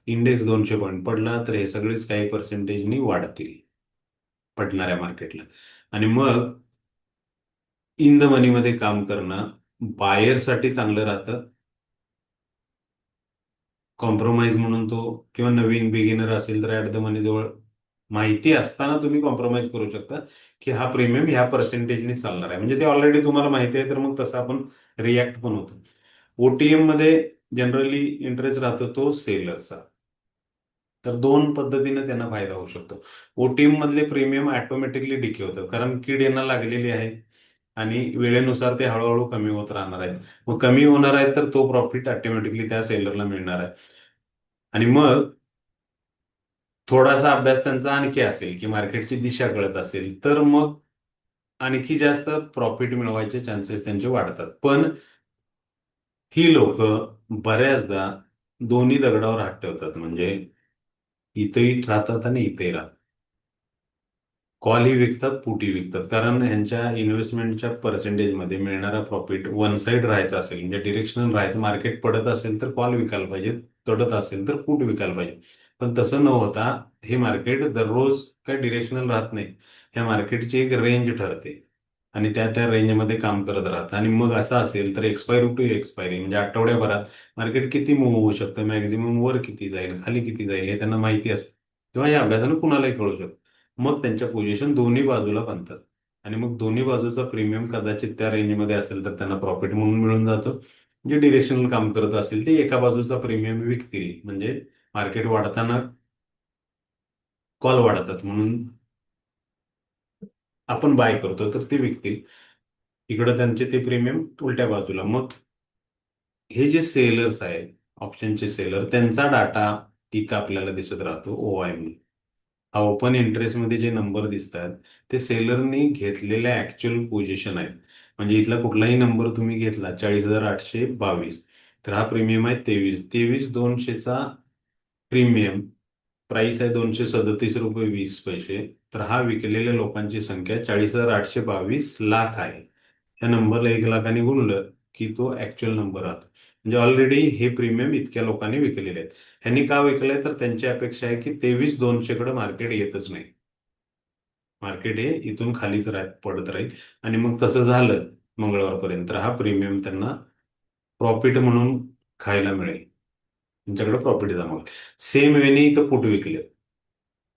इंडेक्स 200 पॉईंट पडला तर हे सगळेच काही पर्सेंटेजनी वाढतील पडणाऱ्या मार्केटला. आणि मग इन द मनीमध्ये काम करणं बायरसाठी चांगलं राहतं. कॉम्प्रोमाइज म्हणून तो, किंवा नवीन बिगिनर असेल तर ऍट द मनी जवळ माहिती असताना तुम्ही कॉम्प्रोमाइज करू शकता की हा प्रीमियम ह्या पर्सेंटेजने चालणार आहे. म्हणजे ते ऑलरेडी तुम्हाला माहिती आहे, तर मग तसं आपण रिॲक्ट पण होतो. ओटीएम मध्ये जनरली इंटरेस्ट राहतो तो सेलरचा. तर दोन पद्धतीने त्यांना फायदा होऊ शकतो. ओटीएम मधले प्रीमियम ऑटोमॅटिकली डिके होतं, कारण कीड यांना लागलेली आहे आणि वेळेनुसार ते हळूहळू कमी होत राहणार आहेत. मग कमी होणार आहेत तर तो प्रॉफिट ऑटोमॅटिकली त्या सेलरला मिळणार आहे. आणि मग थोडासा अभ्यास त्यांचा आणखी असेल की मार्केटची दिशा कळत असेल तर मग आणखी जास्त प्रॉफिट मिळवायचे चान्सेस त्यांचे वाढतात. पण ही लोक बऱ्याचदा दोन्ही दगडावर हात ठेवतात. म्हणजे इथेही राहतात आणि इथेही राहतात. कॉलही विकतात, पुटही विकतात. कारण यांच्या इन्व्हेस्टमेंटच्या पर्सेंटेजमध्ये मिळणारा प्रॉफिट वन साइड राहायचा असेल, म्हणजे डिरेक्शनल राहायचं, मार्केट पडत असेल तर कॉल विकायला पाहिजे, चढत असेल तर पुट विकायला पाहिजे. पण तसं न होता हे मार्केट दररोज काही डिरेक्शनल राहत नाही. ह्या मार्केटची एक रेंज ठरते आणि त्या त्या रेंजमध्ये काम करत राहतं. आणि मग असं असेल तर एक्सपायरी टू एक्सपायरी, म्हणजे आठवड्याभरात मार्केट किती मूव्ह होऊ शकतं, मॅक्झिमम वर किती जाईल, खाली किती जाईल, हे त्यांना माहिती असतं. किंवा या अभ्यासानं कुणालाही कळू शकतं. मग त्यांच्या पोझिशन दोन्ही बाजूला बनतात. आणि मग दोन्ही बाजूचा प्रीमियम कदाचित त्या रेंजमध्ये असेल तर त्यांना प्रॉफिट म्हणून मिळून जातं. जे डिरेक्शनल काम करत असेल ते एका बाजूचा प्रीमियम विकतील, म्हणजे मार्केट वाढताना कॉल वाढतात म्हणून आपण बाय करतो तर ते विकतील. इकडं त्यांचे ते प्रीमियम उलट्या बाजूला. मग हे जे सेलर्स आहेत, ऑप्शनचे सेलर, त्यांचा डाटा इथं आपल्याला दिसत राहतो ओआय म्हणून. हा ओपन इंटरेस्टमध्ये जे नंबर दिसतात ते सेलरनी घेतलेल्या ऍक्च्युअल पोझिशन आहेत. म्हणजे इथला कुठलाही नंबर तुम्ही घेतला 40,822, तर हा प्रीमियम आहे 23,200चा प्रीमियम. प्राइस आहे ₹237.20. तर हा विकलेल्या लोकांची संख्या 40,822 लाख आहे. त्या नंबरला 1 लाखाने गुणलं की तो ऍक्च्युअल नंबर राहतो. म्हणजे ऑलरेडी हे प्रीमियम इतक्या लोकांनी विकलेले आहेत. ह्यांनी का विकलंय, तर त्यांची अपेक्षा आहे की 23,200 कडे मार्केट येतच नाही. मार्केट हे इथून खालीच पडत राहील. आणि मग तसं झालं मंगळवारपर्यंत, तर हा प्रीमियम त्यांना प्रॉफिट म्हणून खायला मिळेल. त्यांच्याकडे प्रॉफिट जमा होईल. सेम वेने इथं फूट विकले.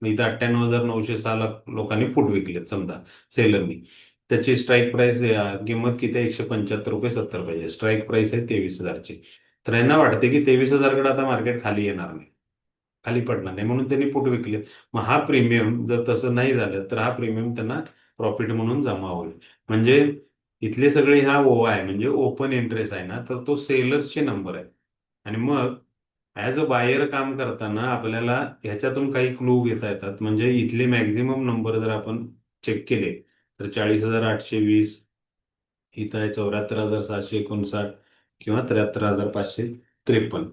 इथं 98,906 लोकांनी फूट विकलेत समजा सेलरनी. त्याची स्ट्राईक प्राइस, किंमत किती आहे, ₹175.70. स्ट्राईक प्राइस आहे 23,000ची. तर यांना वाटते की 23,000कडे आता मार्केट खाली येणार नाही, खाली पडणार नाही, म्हणून त्यांनी पुट विकले. मग हा प्रीमियम जर तसं नाही झालं तर हा प्रीमियम त्यांना प्रॉफिट म्हणून जमा होईल. म्हणजे इथले सगळे हा ओआय म्हणजे ओपन इंटरेस्ट आहे ना, तर तो सेलर्सचे नंबर आहेत. आणि मग ऍज अ बायर काम करताना आपल्याला ह्याच्यातून काही क्लू घेता येतात. म्हणजे इथले मॅक्झिमम नंबर जर आपण चेक केले तर 40,820, इथं आहे 74,759 किंवा 73,553.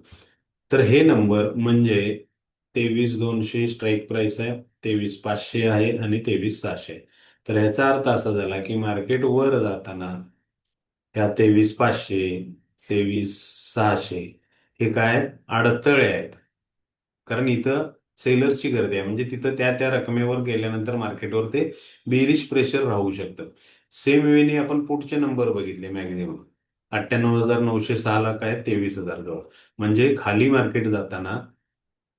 तर हे नंबर म्हणजे 23,200 स्ट्राईक प्राइस आहे, 23,500 आहे आणि 23,600 आहे. तर ह्याचा अर्थ असा झाला की मार्केट वर जाताना ह्या 23,500, 23,600 हे काय आहेत? अडथळे आहेत. कारण इथं सेलर्सची गर्दी आहे. म्हणजे तिथं त्या त्या रकमेवर गेल्यानंतर मार्केटवर ते बेरिश प्रेशर राहू शकतं. सेम वेने आपण पुढचे नंबर बघितले मॅक्झिमम 98,906 काय 23,000 जवळ. म्हणजे खाली मार्केट जाताना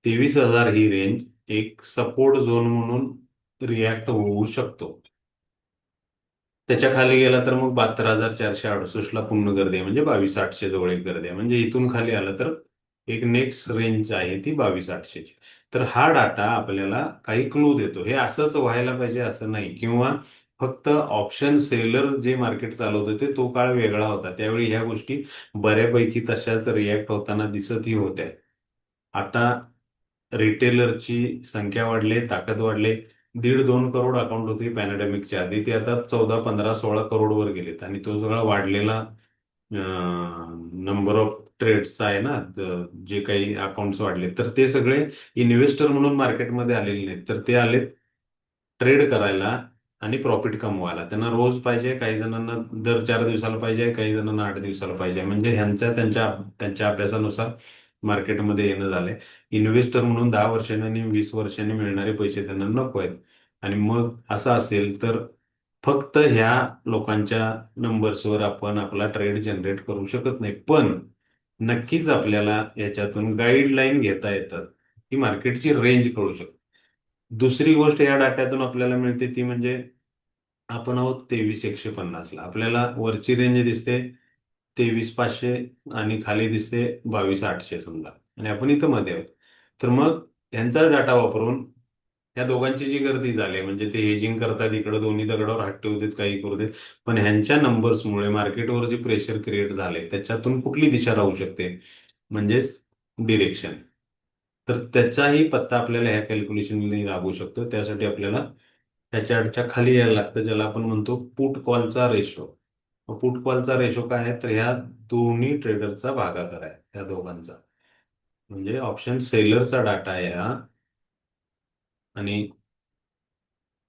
23,000 ही रेंज एक सपोर्ट झोन म्हणून रिॲक्ट होऊ शकतो. त्याच्या खाली गेला तर मग 72,468 ला पूर्ण गर्दी आहे. म्हणजे 22,800 जवळ एक गर्दी आहे. म्हणजे इथून खाली आलं तर एक नेक्स्ट रेंज आहे ती 22,800ची. तर हा डाटा आपल्याला काही क्लू देतो. हे असंच व्हायला पाहिजे असं नाही, किंवा फक्त ऑप्शन सेलर जे मार्केट चालवत होते तो काळ वेगळा होता, त्यावेळी ह्या गोष्टी बऱ्यापैकी तशाच रिॲक्ट होताना दिसतही होत्या. आता रिटेलरची संख्या वाढली, ताकद वाढली. 1.5-2 करोड अकाउंट होती पॅन्डेमिकच्या आधी, ते आता 14-15-16 करोडवर गेलेत. आणि तो सगळा वाढलेला नंबर ऑफ ट्रेड्सचा आहे ना, जे काही अकाउंट्स वाढले तर ते सगळे इन्व्हेस्टर म्हणून मार्केटमध्ये आलेले नाहीत, तर ते आले ट्रेड करायला. आणि प्रॉफिट कमवायला. त्यांना रोज पाहिजे, काही जणांना दर 4 दिवसाला पाहिजे, काही जणांना 8 दिवसाला पाहिजे. म्हणजे ह्यांच्या त्यांच्या त्यांच्या अभ्यासानुसार मार्केटमध्ये येणं झालंय. इन्व्हेस्टर म्हणून 10 वर्षांनी आणि 20 वर्षांनी मिळणारे पैसे त्यांना नको आहेत. आणि मग असं असेल तर फक्त ह्या लोकांच्या नंबर्सवर आपण आपला ट्रेड जनरेट करू शकत नाही. पण नक्कीच आपल्याला याच्यातून गाईडलाईन घेता येतात, की मार्केटची रेंज कळू शकते. दुसरी गोष्ट या डाट्यातून आपल्याला मिळते ती म्हणजे आपण आहोत 23,150 ला. आपल्याला वरची रेंज दिसते 23,500 आणि खाली दिसते 22,800 समजा, आणि आपण इथं मध्ये आहोत. तर मग यांचा डाटा वापरून या दोघांची जी गर्दी झाली, म्हणजे ते हेजिंग करतात, इकडे दोन्ही दगडावर हात ठेवू देत, काही करू देत, पण ह्यांच्या नंबर्समुळे मार्केटवर जे प्रेशर क्रिएट झाले त्याच्यातून कुठली दिशा राहू शकते, म्हणजेच डिरेक्शन. तर त्याचाही पत्ता आपल्याला ह्या कॅल्क्युलेशनने लागू शकतो. त्यासाठी आपल्याला ह्या चार्टच्या खाली यायला लागतं, ज्याला आपण म्हणतो पुट कॉलचा रेशो. पुट कॉलचा रेशो काय आहे, तर ह्या दोन्ही ट्रेडरचा भागाकार आहे, ह्या दोघांचा. म्हणजे ऑप्शन सेलरचा डाटा आहे हा. आणि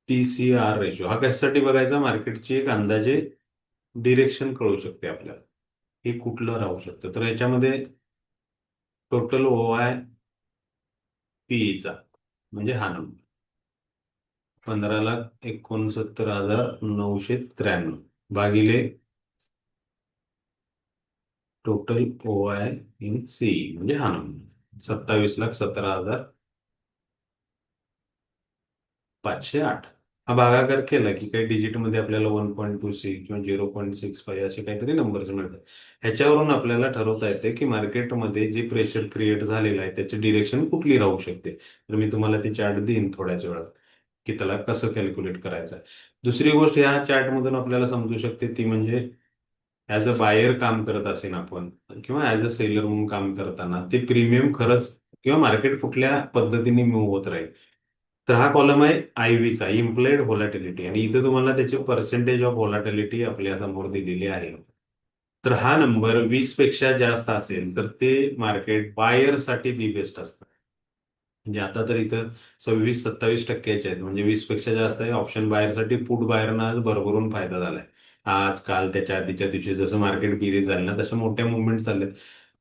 TCR रेशो हा कशासाठी बघायचा, मार्केटची एक अंदाजे डिरेक्शन कळू शकते आपल्याला, हे कुठलं राहू शकतं. तर याच्यामध्ये टोटल OI PE चा म्हणजे हा नंबर 15,69,993 भागिले टोटल OI/CE म्हणजे हा नंबर 27,17,508. हा भागाकार केला की काही डिजिटमध्ये आपल्याला 1.26 किंवा 0.65 असे काहीतरी नंबर्स मिळतात. ह्याच्यावरून आपल्याला ठरवता येते की मार्केटमध्ये जे प्रेशर क्रिएट झालेलं आहे त्याची डिरेक्शन कुठली राहू शकते. तर मी तुम्हाला ते चार्ट देईन थोड्याच वेळात, की त्याला कसं कॅल्क्युलेट करायचं आहे. दुसरी गोष्ट ह्या चार्टमधून आपल्याला समजू शकते ती म्हणजे ऍज अ बायर काम करत असेल आपण, किंवा ऍज अ सेलर म्हणून काम करताना ते प्रीमियम खरंच, किंवा मार्केट कुठल्या पद्धतीने मूव्ह होत राहील. तर हा कॉलम आहे IV चा, इम्प्लाइड व्होलॅटिलिटी, आणि इथे तुम्हाला त्याचे पर्सेंटेज ऑफ व्होलॅटिलिटी आपल्या समोर दिलेली आहे. तर हा नंबर 20 पेक्षा जास्त असेल तर ते मार्केट बायरसाठी दी बेस्ट असतं. म्हणजे आता तर इथं 26-27% आहेत, म्हणजे 20 पेक्षा जास्त आहे. ऑप्शन बायरसाठी पुट बायरना आज भरभरून फायदा झालाय. आज काल त्याच्या आधीच्या दिवशी जसं मार्केट बिरीज झालं ना, तशा मोठ्या मुवमेंट चालल्यात.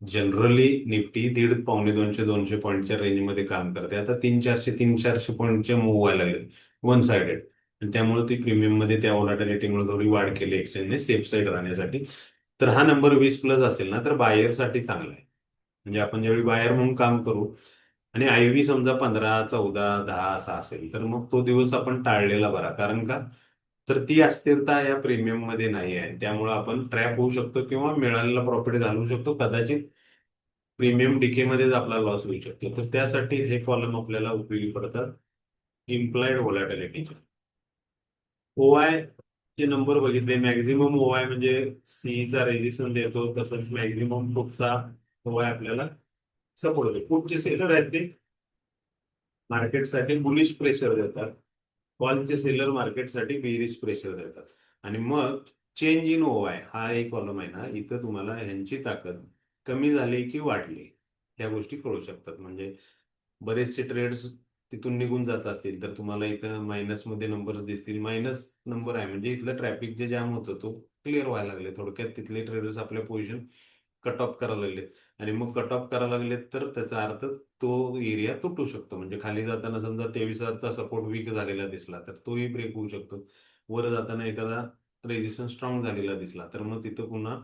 जनरली निफ्टी 1.5 पावणे 200 पॉईंटच्या रेंजमध्ये काम करते. आता 300-400 पॉईंटचे मूव्ह व्हायला लागले वन साइडेड. आणि त्यामुळे ती प्रीमियम मध्ये त्या व्होलॅटिलिटीमुळे थोडी वाढ केली एक्सचेंजने सेफ साईड राहण्यासाठी. तर हा नंबर 20 प्लस असेल ना तर बायरसाठी चांगला आहे. म्हणजे आपण ज्यावेळी बायर म्हणून काम करू आणि IV समजा 15, 14, 10 असा असेल तर मग तो दिवस आपण टाळलेला बरा. कारण का, तर ती अस्थिरता या प्रीमियम मध्ये नाही आहे. त्यामुळे आपण ट्रॅप होऊ शकतो किंवा मिळालेला प्रॉफिट घालवू शकतो. कदाचित प्रीमियम डिके मध्येच आपला लॉस होऊ शकतो. तर त्यासाठी हे कॉलम आपल्याला उपयोगी पडतात, इम्प्लाइड व्होलॅटिलिटीचे. OI चे नंबर बघितले, मॅक्झिमम OI म्हणजे सीईचा रेजिस्टन्स देतो, तसंच मॅक्झिमम पुटचा OI आपल्याला सपोर्ट देतो. पुटचे सेलर आहेत ते मार्केटसाठी बुलिश प्रेशर देतात, कॉलचे सेलर मार्केटसाठी बेरिश प्रेशर देतात. आणि मग चेंज इन OI हा एक कॉलम आहे ना, इथं तुम्हाला ह्यांची ताकद कमी झाली की वाढली ह्या गोष्टी कळू शकतात. म्हणजे बरेचसे ट्रेड्स तिथून निघून जात असतील तर तुम्हाला इथं मायनस मध्ये नंबर्स दिसतील. मायनस नंबर आहे म्हणजे इथलं ट्रॅफिक जे जाम होतं तो क्लिअर व्हायला लागले. थोडक्यात तिथले ट्रेडर्स आपल्या पोझिशन कट ऑफ करायला लागले. आणि मग कट ऑफ करायला लागले तर त्याचा अर्थ तो एरिया तुटू शकतो. म्हणजे खाली जाताना समजा 23,000चा सपोर्ट वीक झालेला दिसला तर तोही ब्रेक होऊ शकतो. वर जाताना एखादा रेजिस्टन्स स्ट्रॉंग झालेला दिसला तर मग तिथं पुन्हा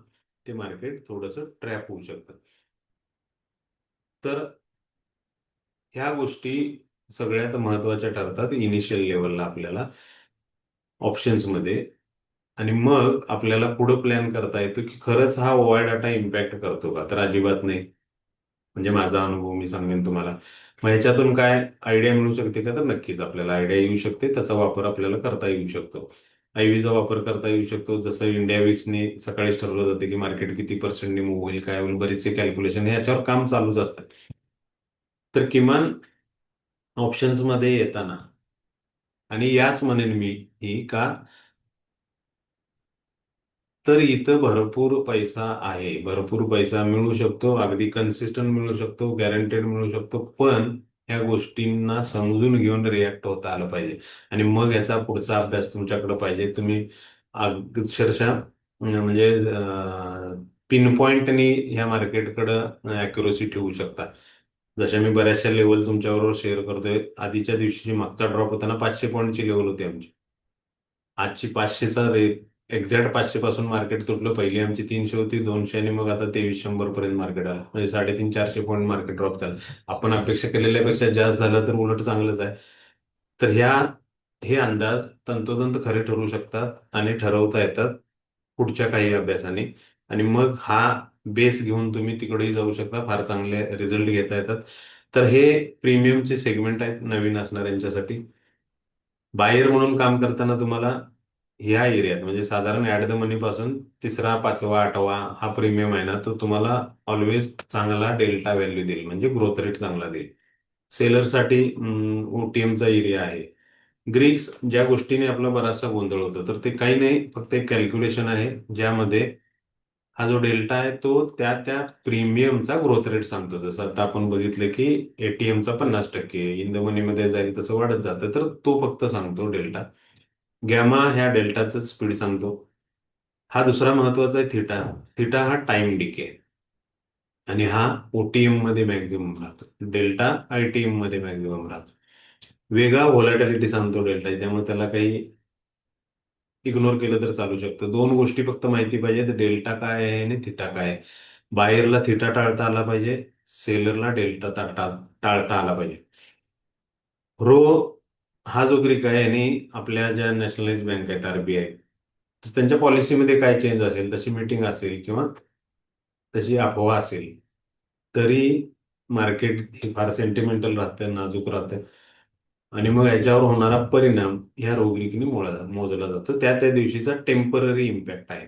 ते मार्केट थोडंसं ट्रॅप होऊ शकतं. तर ह्या गोष्टी सगळ्यात महत्वाच्या ठरतात इनिशियल लेवलला आपल्याला ऑप्शन्समध्ये. आणि मग आपल्याला पुढे प्लॅन करता येतो की खरंच हा OI डाटा इम्पॅक्ट करतो का, तर अजिबात नाही. म्हणजे माझा अनुभव मी सांगेन तुम्हाला. मग ह्याच्यातून काय आयडिया मिळू शकते का, तर नक्कीच आपल्याला आयडिया येऊ शकते. त्याचा वापर आपल्याला करता येऊ शकतो. IV चा वापर करता येऊ शकतो. जसं इंडिया विक्सने सकाळीच ठरवलं जातं की मार्केट किती पर्सेंटने मूव्ह होईल, काय होईल, बरेचसे कॅल्क्युलेशन ह्याच्यावर काम चालूच असतात. तर किमान ऑप्शन्स मध्ये येताना, आणि याच म्हणेन मी ही का, तर इथं भरपूर पैसा आहे, भरपूर पैसा मिळू शकतो, अगदी कन्सिस्टंट मिळू शकतो, गॅरंटेड मिळू शकतो. पण ह्या गोष्टींना समजून घेऊन रिॲक्ट होता आलं पाहिजे. आणि मग याचा पुढचा अभ्यास तुमच्याकडे पाहिजे. तुम्ही अक्षरशः म्हणजे पिन पॉइंटनी ह्या मार्केटकडं अॅक्युरसी ठेवू शकता. जशा मी बऱ्याचशा लेवल तुमच्याबरोबर शेअर करतोय. आधीच्या दिवशीची मागचा ड्रॉप होताना 500 पॉईंटची लेवल होती आमची. आजची 500चा रेट एक्झॅक्ट 500 पासून मार्केट तुटलं. पहिली आमची 300 होती, 200, आणि मग आता 2300 पर्यंत मार्केट आलं. म्हणजे 350-400 पॉईंट मार्केट ड्रॉप झालं. आपण अपेक्षा केलेल्यापेक्षा जास्त झालं तर उलट चांगलंच आहे. तर हे अंदाज तंतोतंत खरे ठरू शकतात आणि ठरवता येतात पुढच्या काही अभ्यासाने. आणि मग हा बेस घेऊन तुम्ही तिकडेही जाऊ शकता, फार चांगले रिझल्ट घेता येतात. तर हे प्रीमियमचे सेगमेंट आहेत नवीन असणाऱ्यांच्यासाठी. बायर म्हणून काम करताना तुम्हाला ह्या एरियात म्हणजे साधारण ऍट द मनी पासून तिसरा, पाचवा, आठवा हा प्रीमियम आहे ना, तो तुम्हाला ऑलवेज चांगला डेल्टा व्हॅल्यू देईल, म्हणजे ग्रोथ रेट चांगला देईल. सेलरसाठी ओटीएमचा एरिया आहे. ग्रीक्स ज्या गोष्टीने आपला बराचसा गोंधळ होतो, तर ते काही नाही, फक्त एक कॅल्क्युलेशन आहे ज्यामध्ये हा जो डेल्टा आहे तो त्या त्या प्रीमियमचा ग्रोथ रेट सांगतो. जसं आता आपण बघितलं की एटीएमचा 50% इन द मनीमध्ये जाईल तसं वाढत जातं, तर तो फक्त सांगतो डेल्टा. गॅमा ह्या डेल्टाचं स्पीड सांगतो. हा दुसरा महत्वाचा आहे थिटा. थिटा हा टाइम डिके, आणि हा ओटीएम मध्ये मॅक्झिमम राहतो. डेल्टा आयटीएम मध्ये मॅक्झिमम राहतो. वेगळा व्होलॅटिलिटी सांगतो डेल्टा, त्यामुळे त्याला काही इग्नोर केलं तर चालू शकतं. दोन गोष्टी फक्त माहिती पाहिजे, डेल्टा काय आहे आणि थिटा काय आहे. बायरला थिटा टाळता आला पाहिजे, सेलरला डेल्टा टाळता आला पाहिजे. रो हा जो ग्रीक आहे, आणि आपल्या ज्या नॅशनलाइज बँक आहेत आरबीआय, त्यांच्या पॉलिसीमध्ये काय चेंज असेल, तशी मीटिंग असेल किंवा तशी अफवा असेल, तरी मार्केट हे फार सेंटिमेंटल राहतं, नाजूक राहतं. आणि मग याच्यावर होणारा परिणाम ह्या रोगरिकीने मोजला जातो. त्या त्या दिवशीचा टेम्पररी इम्पॅक्ट आहे.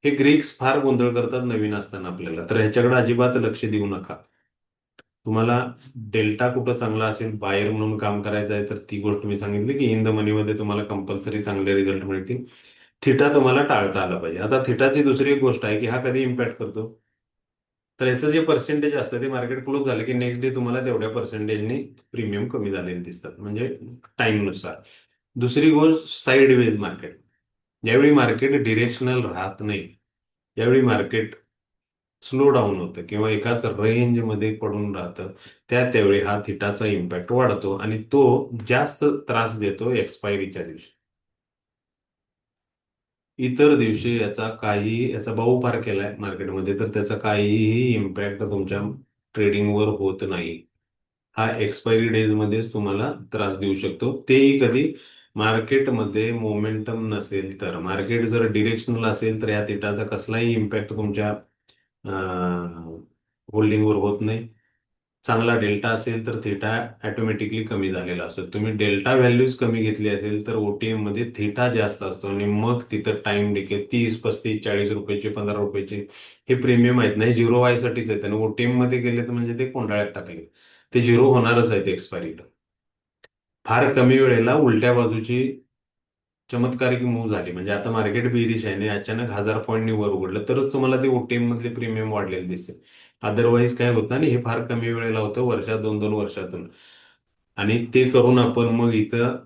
हे ग्रीक्स फार गोंधळ करतात नवीन असताना आपल्याला, तर ह्याच्याकडे अजिबात लक्ष देऊ नका. तुम्हाला डेल्टा कुठं चांगला असेल, बायर म्हणून काम करायचं आहे, तर ती गोष्ट मी सांगितली की इन द मनीमध्ये तुम्हाला कंपल्सरी चांगले रिझल्ट मिळतील. थिटा तुम्हाला टाळता आला पाहिजे. आता थिटाची दुसरी एक गोष्ट आहे की हा कधी इम्पॅक्ट करतो, तर याचं जे पर्सेंटेज असतं ते मार्केट क्लोज झालं की नेक्स्ट डे तुम्हाला तेवढ्या पर्सेंटेजने प्रीमियम कमी झालेले दिसतात, म्हणजे टाइमनुसार. दुसरी गोष्ट साईड वेज मार्केट. ज्यावेळी मार्केट डिरेक्शनल राहत नाही, ज्यावेळी मार्केट स्लो डाऊन होतं किंवा एकाच रेंजमध्ये पडून राहतं, त्यावेळी हा थिटाचा इम्पॅक्ट वाढतो आणि तो जास्त त्रास देतो एक्सपायरीच्या दिवशी. इतर दिवशी याचा भाव फार केलाय मार्केटमध्ये, तर त्याचा काहीही इम्पॅक्ट तुमच्या ट्रेडिंगवर होत नाही. हा एक्सपायरी डेज मध्येच तुम्हाला त्रास देऊ शकतो, तेही कधी मार्केटमध्ये मोमेंटम नसेल तर. मार्केट जर डिरेक्शनल असेल तर या थिटाचा कसलाही इम्पॅक्ट तुमच्या होल्डिंगवर होत नाही. चांगला डेल्टा असेल तर थिटा ऑटोमॅटिकली कमी झालेला असतो. तुम्ही डेल्टा व्हॅल्यूज कमी घेतली असेल तर ओटीएम मध्ये थिटा जास्त असतो, आणि मग तिथं टाइम डिके 30, 35, 40 रुपयाचे, 15 रुपयाचे हे प्रीमियम आहेत नाही, झिरो व्हायसाठीच आहेत. आणि ओटीएम मध्ये गेले तर म्हणजे ते कोंडाळ्यात टाकले, ते झिरो होणारच आहेत एक्सपायरी. फार कमी वेळेला उलट्या बाजूची चमत्कारिक मूव्ह झाली, म्हणजे आता मार्केट बेरिश आहे आणि अचानक 1000 पॉईंटनी वर उघडलं तरच तुम्हाला ते ओटीएम मधले प्रीमियम वाढलेले दिसते. अदरवाईज काय होत नाही. हे फार कमी वेळेला होतं, वर्षात 2-2 वर्षातून. आणि ते करून आपण मग इथं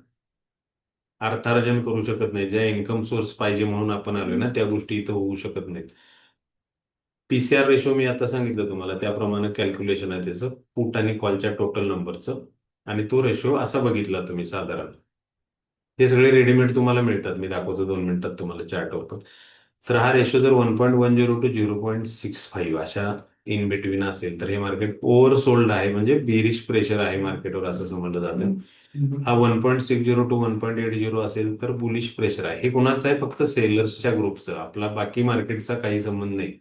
अर्थार्जन करू शकत नाही. ज्या इन्कम सोर्स पाहिजे म्हणून आपण आलोय ना, त्या गोष्टी इथं होऊ शकत नाहीत. पीसीआर रेशो मी आता सांगितलं तुम्हाला, त्याप्रमाणे कॅल्क्युलेशन आहे त्याचं, पुट आणि कॉलच्या टोटल नंबरचं. आणि तो रेशो असा बघितला तुम्ही साधारण. हे सगळे रेडीमेड तुम्हाला मिळतात, मी दाखवतो 2 मिनिटात तुम्हाला चार्टवर पण. तर हा रेशो जर 1.10 टू 0.65 अशा इन बिटवीन असेल तर हे मार्केट ओव्हर सोल्ड आहे, म्हणजे बेरिश प्रेशर आहे मार्केटवर असं समजलं जातं. हा 1.60 टू 1.80 असेल तर बुलिश प्रेशर आहे. हे कोणाचं आहे? फक्त सेलर्सच्या ग्रुपचं, आपला बाकी मार्केटचा काही संबंध नाही.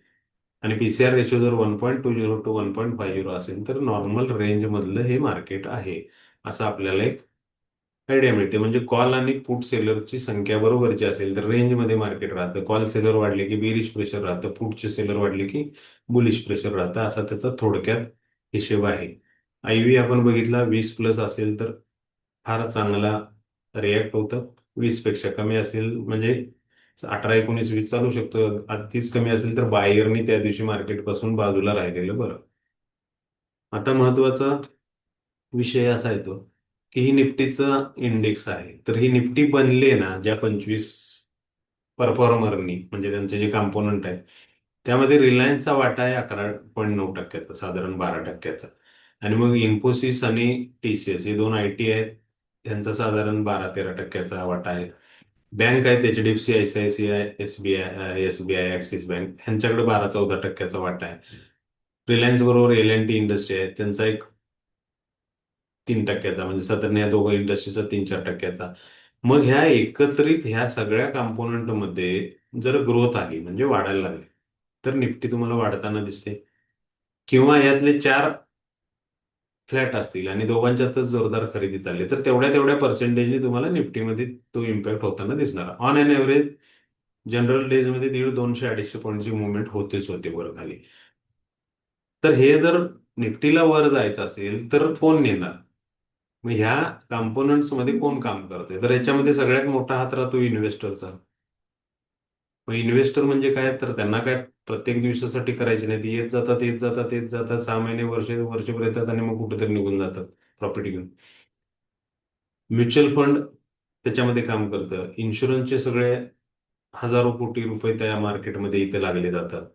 आणि पीसीआर रेशो जर 1.20 टू 1.50 असेल तर नॉर्मल रेंज मधलं हे मार्केट आहे, असं आपल्याला एक आयडिया मिळते. म्हणजे कॉल आणि पुट सेलरची संख्या बरोबरची असेल तर रेंजमध्ये मार्केट राहतं. कॉल सेलर वाढले की बेरिश प्रेशर राहतं, पुटचे सेलर वाढले की बुलिश प्रेशर राहतं, असा त्याचा थोडक्यात हिशेब आहे. आयव्ही आपण बघितला 20 प्लस असेल तर फार चांगला रिॲक्ट होतं. 20 पेक्षा कमी असेल म्हणजे 18, 19, 20 चालू शकतो. अगदीच कमी असेल तर बायरनी त्या दिवशी मार्केट पासून बाजूला राहिलेलं बरं. आता महत्वाचं विषय असा येतो की ही निफ्टीचं इंडेक्स आहे, तर ही निफ्टी बनले ना ज्या 25 परफॉर्मरनी, म्हणजे त्यांचे जे कॉम्पोनंट आहेत, त्यामध्ये रिलायन्सचा वाटा आहे 11.9%, साधारण 12%. आणि मग इन्फोसिस आणि टीसीएस हे दोन आयटी आहेत, त्यांचा साधारण 12-13% वाटा आहे. बँक आहेत HDFC, ICICI, SBI, axis bank, ह्यांच्याकडे 12-14% वाटा आहे. रिलायन्स बरोबर एल अँड टी इंडस्ट्री आहे, त्यांचा एक 3%, म्हणजे साधारण या दोघं इंडस्ट्रीचा 3-4%. मग ह्या एकत्रित ह्या सगळ्या कंपोनंटमध्ये जर ग्रोथ आली, म्हणजे वाढायला लागली, तर निफ्टी तुम्हाला वाढताना दिसते. किंवा यातले चार फ्लॅट असतील आणि दोघांच्यातच जोरदार खरेदी चालली, तर तेवढ्या तेवढ्या पर्सेंटेजने तुम्हाला निफ्टीमध्ये तो इम्पॅक्ट होताना दिसणार. On an average general days मध्ये 150-200-250 पॉईंटची मुवमेंट होतेच होते वर खाली. तर हे जर निफ्टीला वर जायचं असेल तर कोण नेणार? मग ह्या कॉम्पोनंट्स मध्ये कोण काम करते? तर याच्यामध्ये सगळ्यात मोठा हात राहतो इन्व्हेस्टरचा. मग इन्व्हेस्टर म्हणजे काय, तर त्यांना काय प्रत्येक दिवसासाठी करायचे नाही, ते येत जातात, येत जातात, येत जातात, 6 महिने, वर्षभर येतात आणि मग कुठेतरी निघून जातात प्रॉफिट घेऊन. म्युच्युअल फंड त्याच्यामध्ये काम करतं. इन्शुरन्सचे सगळे हजारो कोटी रुपये त्या मार्केटमध्ये इथे लागले जातात.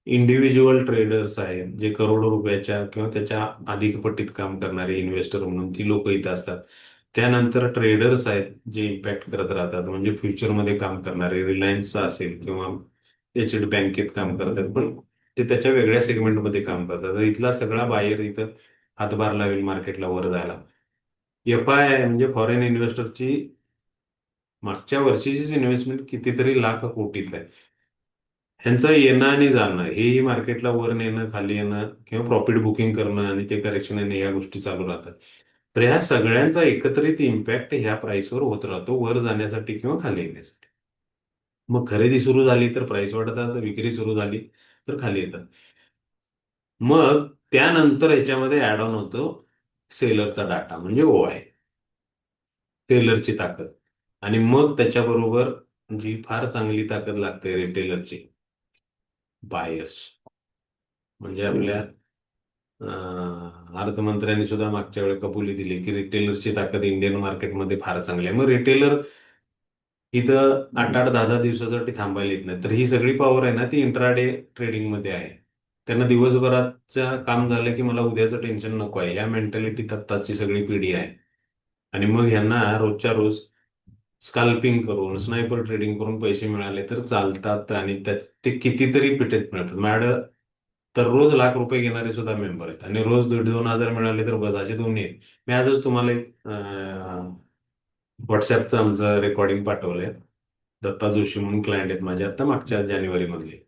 इंडिव्हिज्युअल ट्रेडर्स आहेत, जे करोडो रुपयाच्या किंवा त्याच्या अधिक पटीत काम करणारे इन्व्हेस्टर म्हणून ती लोक इथे असतात. त्यानंतर ट्रेडर्स आहेत जे इम्पॅक्ट करत राहतात, म्हणजे फ्युचरमध्ये काम करणारे, रिलायन्सचा असेल किंवा एचडी बँकेत काम करतात, पण ते त्याच्या वेगळ्या सेगमेंटमध्ये काम करतात. तर इथला सगळा बाहेर इथं हातभार लावेल मार्केटला वर जायला. एफ आय आहे, म्हणजे फॉरेन इन्व्हेस्टरची मागच्या वर्षीचीच इन्व्हेस्टमेंट कितीतरी लाख कोटीत आहे. ह्यांचं येणं आणि जाणं, हेही मार्केटला वर नेणं, खाली येणं किंवा प्रॉफिट बुकिंग करणं आणि ते करेक्शन येणं, या गोष्टी चालू राहतात. तर ह्या सगळ्यांचा एकत्रित इम्पॅक्ट ह्या प्राइसवर होत राहतो, वर जाण्यासाठी किंवा खाली येण्यासाठी. मग खरेदी सुरू झाली तर प्राइस वाढतात, विक्री सुरू झाली तर खाली येतात. मग त्यानंतर ह्याच्यामध्ये ऍड ऑन होतो सेलरचा डाटा, म्हणजे ओआय, टेलरची ताकद. आणि मग त्याच्याबरोबर जी फार चांगली ताकद लागते रिटेलरची, बायर्स. म्हणजे आपल्या अर्थमंत्र्यांनी सुद्धा मागच्या वेळी कबुली दिली की रिटेलर्सची ताकद इंडियन मार्केटमध्ये फार चांगली आहे. मग रिटेलर इथं 8-8, 10-10 दिवसासाठी थांबायला येत नाही, तर ही सगळी पॉवर आहे ना ती इंट्राडे ट्रेडिंग मध्ये आहे. त्यांना दिवसभराचं काम झालं की मला उद्याचं टेन्शन नको आहे, या मेंटॅलिटीत आत्ताची सगळी पिढी आहे. आणि मग ह्यांना रोजच्या रोज स्काल्पिंग करून, स्नायपर ट्रेडिंग करून पैसे मिळाले तर चालतात, आणि त्यात ते कितीतरी पिठेत मिळतात. मॅडम, तर रोज लाख रुपये घेणारे सुद्धा मेंबर आहेत, आणि रोज 1,500-2,000 मिळाले तर बस, असे दोन्ही आहेत. मी आजच तुम्हाला एक व्हॉट्सअपचं आमचं रेकॉर्डिंग पाठवलंय. दत्ता जोशी म्हणून क्लायंट आहेत माझे, आता मागच्या जानेवारी मधले.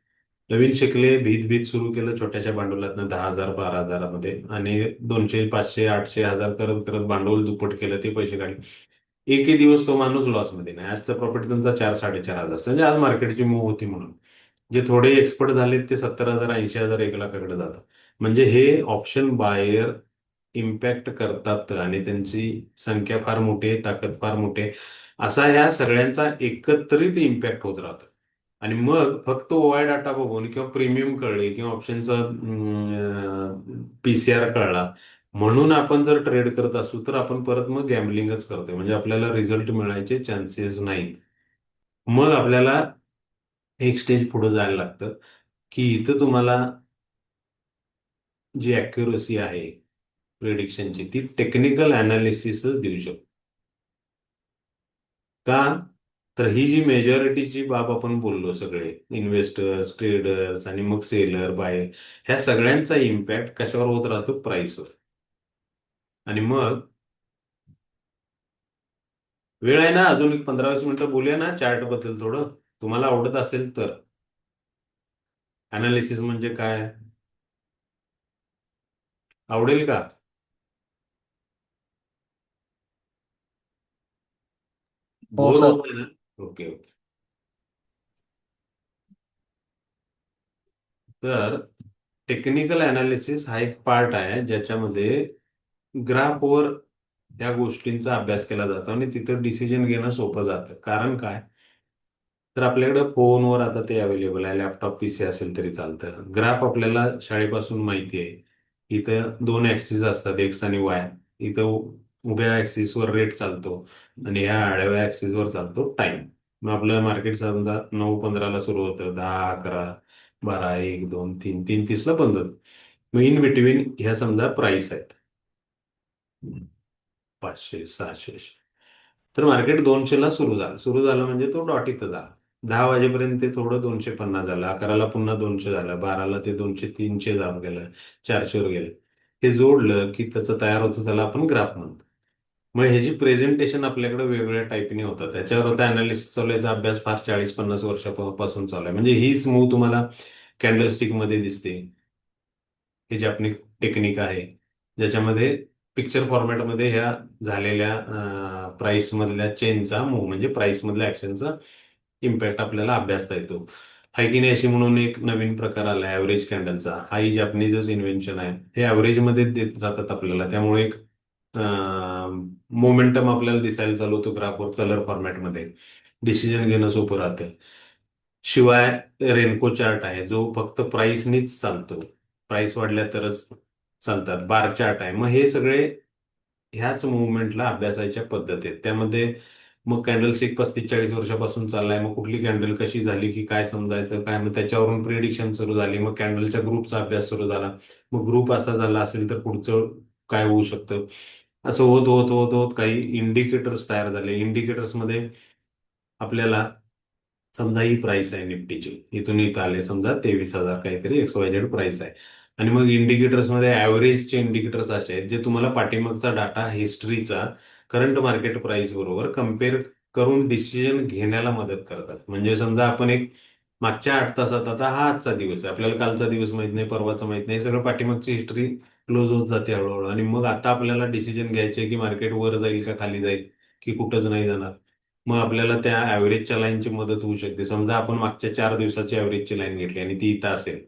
नवीन शिकले, भीत भीत सुरू केलं छोट्याशा भांडवलातनं, 10,000, 12,000 मध्ये, आणि 200, 500, 800, 1000 करत करत भांडवल दुप्पट केलं, ते पैसे काढले. एकही दिवस तो माणूस लॉस मध्ये नाही. आजचा प्रॉफिट त्यांचा 4-4.5 हजार, म्हणजे आज मार्केटची मूव होती म्हणून. जे थोडे एक्सपर्ट झाले ते 70,000, 80,000, 1 लाखाकडे जातात. म्हणजे हे ऑप्शन बायर इम्पॅक्ट करतात आणि त्यांची संख्या फार मोठी आहे, ताकद फार मोठी आहे. असा ह्या सगळ्यांचा एकत्रित इम्पॅक्ट होत राहतो. आणि मग फक्त ओआय डाटा बघून किंवा प्रीमियम कळले किंवा ऑप्शनचा पीसीआर कळला म्हणून आपण जर ट्रेड करत असू, तर आपण परत मग गॅम्बलिंगच करतोय, म्हणजे आपल्याला रिझल्ट मिळायचे चान्सेस नाहीत. मग आपल्याला एक स्टेज पुढे जायला लागतं की इथं तुम्हाला जी अॅक्युरसी आहे प्रिडिक्शनची, ती टेक्निकल अनालिसिसच देऊ शकतो. का? तर ही जी मेजॉरिटीची बाब आपण बोललो, सगळे इन्व्हेस्टर्स, ट्रेडर्स आणि मग सेलर, बाय, ह्या सगळ्यांचा इम्पॅक्ट कशावर होत राहतो? प्राइसवर. आणि मग वेळ आहे ना, अजून एक 15-20 मिनिटं बोलूया ना चार्ट बद्दल थोडं, तुम्हाला आवडत असेल तर. अनालिसिस म्हणजे काय, आवडेल का? हो बोर सर. होत ना? Okay, okay. तर टेक्निकल अनालिसिस हा एक पार्ट आहे ज्याच्यामध्ये ग्राफवर या गोष्टींचा अभ्यास केला जातो आणि तिथं डिसिजन घेणं सोपं जातं. कारण काय, तर आपल्याकडे फोनवर आता ते अवेलेबल आहे, लॅपटॉप, पीसी असेल तरी चालतं. ग्राफ आपल्याला शाळेपासून माहिती आहे. इथं दोन ऍक्सिस असतात, एक्स आणि वाय. इथं उभ्या ऍक्सिसवर रेट चालतो आणि ह्या आडव्या ऍक्सिसवर चालतो टाइम. मग आपलं मार्केट समजा 9:15ला सुरू होतं, 10, 11, 12, 1, 2, 3, 3:30ला बंद होतं. मग इन बिटवीन ह्या समजा प्राइस आहेत, 500, 600. तर मार्केट 200ला सुरू झालं म्हणजे तो डॉट इथं झाला. 10 वाजेपर्यंत ते थोडं 250 झालं, 11ला पुन्हा 200 झालं, 12ला ते 200, 300 जाऊन गेलं, 400वर गेलं. हे जोडलं की त्याचं तयार होतं, त्याला आपण ग्राफ म्हणतो. मग ह्याची प्रेझेंटेशन आपल्याकडे वेगवेगळ्या टाईपने होतात. त्याच्यावर आता अनालिसिस चालू आहे, याचा अभ्यास फार 40-50 वर्षापासून चालू आहे. म्हणजे हीच मूव तुम्हाला कॅन्डलस्टिक मध्ये दिसते. हे जॅपनिक टेक्निक आहे, ज्याच्यामध्ये पिक्चर फॉर्मॅटमध्ये ह्या झालेल्या प्राइस मधल्या चेनचा मूव म्हणजे प्राइस मधल्या ऍक्शनचा इम्पॅक्ट आपल्याला अभ्यासता येतो. हायकिनेशी म्हणून एक नवीन प्रकार आला ऍव्हरेज कॅन्डलचा. हाही जॅपनीजच इन्व्हेन्शन आहे. हे ऍव्हरेज मध्ये देत राहतात आपल्याला, त्यामुळे एक मोमेंटम आपल्याला दिसायला चालू होतो ग्राफवर कलर फॉर्मॅटमध्ये. डिसिजन घेणं सोपं राहतं. शिवाय रेनको चार्ट आहे, जो फक्त प्राइसनीच चालतो. प्राइस वाढल्या तरच चालतात. बार चार्ट आहे. मग हे सगळे ह्याच मुवमेंटला अभ्यासाच्या पद्धती आहेत. त्यामध्ये मग कॅन्डलस्टिक 35-40 वर्षापासून चाललाय, मग कुठली कॅन्डल कशी झाली की काय समजायचं काय, मग त्याच्यावरून प्रिडिक्शन सुरू झाली, मग कॅन्डलच्या ग्रुपचा अभ्यास सुरू झाला. मग ग्रुप असा झाला असेल तर पुढचं काय होऊ शकतं. असं होत होत होत होत काही इंडिकेटर्स तयार झाले. इंडिकेटर्स मध्ये आपल्याला समजा ही प्राइस आहे निफ्टीची, इथून इथं आले समजा 23,000 काहीतरी XYZ प्राइस आहे. आणि मग इंडिकेटर्स मध्ये ऍव्हरेजचे इंडिकेटर्स असे आहेत, जे तुम्हाला पाठीमागचा डाटा हिस्ट्रीचा करंट मार्केट प्राइस बरोबर कम्पेअर करून डिसिजन घेण्याला मदत करतात. म्हणजे समजा आपण एक मागच्या 8 तासात, आता हा आजचा दिवस आहे, आपल्याला कालचा दिवस माहित नाही, परवाचा माहित नाही, हे सगळं पाठीमागची हिस्ट्री क्लोज होत जाते हळूहळू. आणि मग आता आपल्याला डिसिजन घ्यायचे की मार्केट वर जाईल का खाली जाईल की कुठंच नाही जाणार. मग आपल्याला त्या ऍव्हरेजच्या लाईनची मदत होऊ शकते. समजा आपण मागच्या 4 दिवसाची ऍव्हरेजची लाईन घेतली आणि ती इथं असेल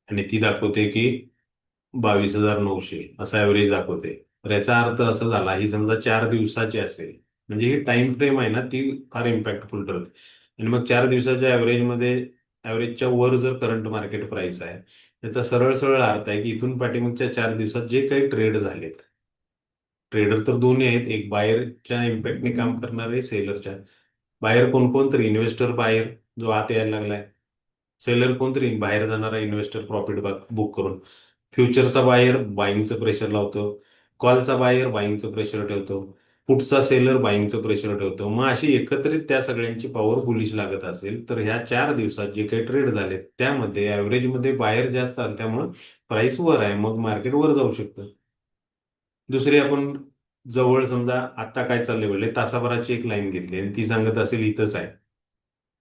आणि ती दाखवते की 22,900 असा ऍव्हरेज दाखवते. तर याचा अर्थ असा झाला, ही समजा 4 दिवसाची असेल, म्हणजे ही टाइम फ्रेम आहे ना, ती फार इम्पॅक्टफुल ठरते. आणि मग 4 दिवसाच्या ऍव्हरेजमध्ये ऍव्हरेजच्या वर जर करंट मार्केट प्राइस आहे, याचा सरळ सरळ अर्थ आहे की इथून पाठीमागच्या 4 दिवसात जे काही ट्रेड झालेत, ट्रेडर तर दोन्ही आहेत, एक बायरच्या इम्पॅक्टने काम करणारे, सेलरच्या. बाहेर कोणतरी इन्व्हेस्टर बाहेर, जो आत यायला लागलाय. सेलर कोणतरी बाहेर जाणारा इन्व्हेस्टर प्रॉफिट बुक करून. फ्युचरचा बाहेर बाईंगचं प्रेशर लावतो, कॉलचा बाहेर बाईंगचं प्रेशर ठेवतो, पुटचा सेलर बाईंगचं प्रेशर ठेवतो. मग अशी एकत्रित त्या सगळ्यांची पॉवर बुलिश लागत असेल, तर ह्या 4 दिवसात जे काही ट्रेड झाले त्यामध्ये ऍव्हरेजमध्ये बाहेर जास्त आलं, त्यामुळे प्राइस वर आहे, मग मार्केट वर जाऊ शकतं. दुसरी आपण जवळ समजा आता काय चाललंय म्हणजे तासाभराची एक लाईन घेतली आणि ती सांगत असेल इथंच आहे,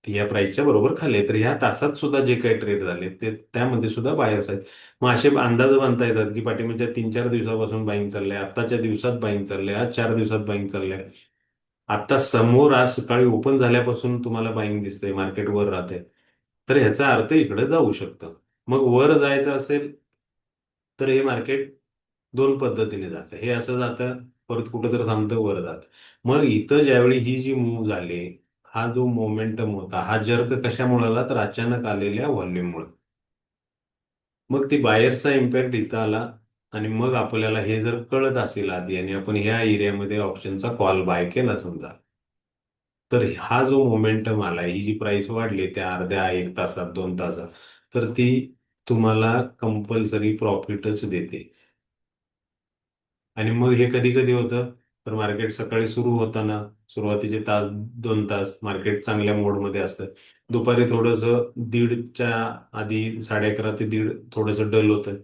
ती या प्राइसच्या बरोबर खाली आहे, तर ह्या तासात सुद्धा जे काही ट्रेड झाले ते त्यामध्ये सुद्धा बायर्स आहेत. मग असे अंदाज बांधता येतात की पाठीमागच्या 3-4 दिवसापासून बाईंग चाललंय, आत्ताच्या दिवसात बाईंग चाललंय, आज 4 दिवसात बाईंग चाललंय. आता समोर आज सकाळी ओपन झाल्यापासून तुम्हाला बाईंग दिसतंय, मार्केट वर राहते, तर ह्याचा अर्थ इकडे जाऊ शकतं. मग वर जायचं असेल तर हे मार्केट दोन पद्धतीने जातं. हे असं जातं, परत कुठं तर थांबतं, वर जातं. मग इथं ज्यावेळी ही जी मूव्ह झाली, हा जो मोमेंटम होता, हा जर्क कशामुळे आला, तर अचानक आलेल्या व्हॉल्यूममुळे. मग ती बायर्सचा इम्पॅक्ट इथं आला. आणि मग आपल्याला हे जर कळत असेल आधी आणि आपण ह्या एरियामध्ये ऑप्शनचा कॉल बाय केला समजा, तर हा जो मोमेंटम आला, ही जी प्राइस वाढली त्या अर्ध्या 1 तासात 2 तासात, तर ती तुम्हाला कंपल्सरी प्रॉफिटच देते. आणि मग हे कधी कधी होतं, तर मार्केट सकाळी सुरू होताना सुरुवातीचे तास 2 तास मार्केट चांगल्या मोडमध्ये असतं. दुपारी थोडंसं 1:30च्या आधी 11:30 ते 1:30 थोडंसं डल होतं.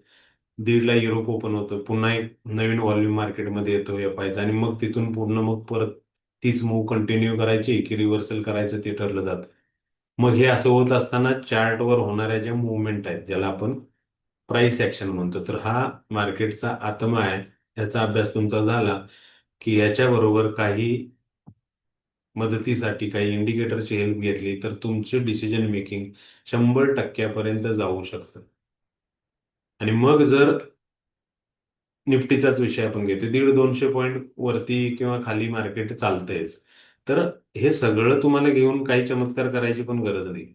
1:30ला युरोप ओपन होतं, पुन्हा एक नवीन व्हॉल्यूम मार्केटमध्ये येतो एफआयचा, आणि मग तिथून पूर्ण मग परत तीच मूव्ह कंटिन्यू करायची की रिव्हर्सल करायचं ते ठरलं जातं. मग हे असं होत असताना चार्टवर होणाऱ्या ज्या मुवमेंट आहेत, ज्याला आपण प्राइस ऍक्शन म्हणतो, तर हा मार्केटचा आत्मा आहे. याचा अभ्यास तुमचा झाला की याच्याबरोबर काही मदतीसाठी काही इंडिकेटरची हेल्प घेतली तर तुमचे डिसिजन मेकिंग 100% जाऊ शकतं. आणि मग जर निफ्टीचाच विषय आपण घेतो, 150-200 पॉईंट वरती किंवा खाली मार्केट चालतंयच, तर हे सगळं तुम्हाला घेऊन काही चमत्कार करायची पण गरज नाही.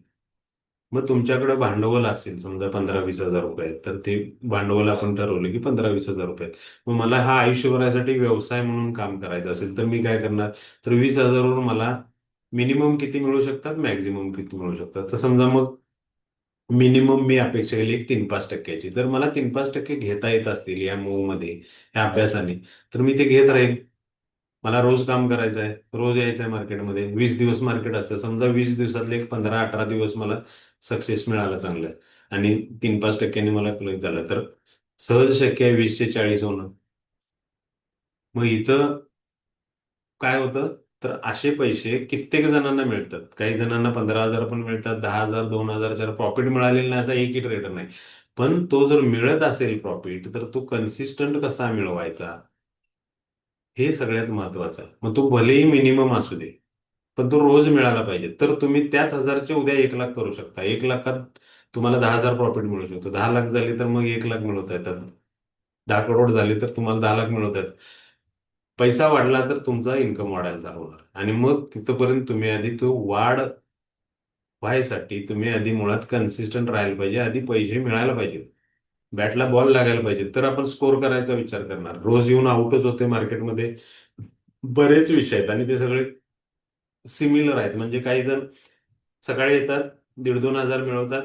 मग तुमच्याकडे भांडवल असेल समजा 15-20 हजार रुपये आहेत, तर ते भांडवल आपण ठरवलं की 15-20 हजार रुपये आहेत. मग मला हा आयुष्यभरासाठी व्यवसाय म्हणून काम करायचं असेल तर मी काय करणार? तर 20 हजारवरून मला मिनिमम किती मिळू शकतात, मॅक्झिमम किती मिळू शकतात? तर समजा मग मिनिमम मी अपेक्षा केली एक 3-5 टक्क्याची. तर मला 3-5 टक्के घेता येत असतील या मूव मध्ये, या अभ्यासाने, तर मी ते घेत राहील. मला रोज काम करायचं आहे, रोज यायचं आहे मार्केटमध्ये. 20 दिवस मार्केट असतं, समजा 20 दिवसातले एक 15-18 दिवस मला सक्सेस मिळाला चांगलं, आणि 3-5 टक्क्यांनी मला क्लोज झालं, तर सहज शक्य आहे 20 चे 40 होणं. मग इथं काय होतं? तर असे पैसे कित्येक जणांना मिळतात. काही जणांना 15 हजार पण मिळतात, 10 हजार, 2 हजार प्रॉफिट मिळालेला नाही असा एकही ट्रेडर नाही. पण तो जर मिळत असेल प्रॉफिट, तर तो कन्सिस्टंट कसा मिळवायचा, हे सगळ्यात महत्वाचं आहे. मग तो भलेही मिनिमम असू दे, पण तो रोज मिळाला पाहिजे. तर तुम्ही त्याच हजारचे उद्या 1 लाख करू शकता. 1 लाखात तुम्हाला 10 हजार प्रॉफिट मिळू शकतो. 10 लाख झाली तर मग 1 लाख मिळवता येतात. 10 करोड झाली तर तुम्हाला 10 लाख मिळवता येतात. पैसा वाढला तर तुमचा इन्कम वाढायला चालू होणार, आणि मग तिथपर्यंत तुम्ही आधी तो वाढ व्हायसाठी तुम्ही आधी मुळात कन्सिस्टंट राहायला पाहिजे. आधी पैसे मिळायला पाहिजे, बॅटला बॉल लागायला पाहिजे, तर आपण स्कोर करायचा विचार करणार. रोज येऊन आउटच होते मार्केटमध्ये बरेच विषय आहेत, आणि ते सगळे सिमिलर आहेत. म्हणजे काही जण सकाळी येतात, 1.5-2 हजार मिळवतात,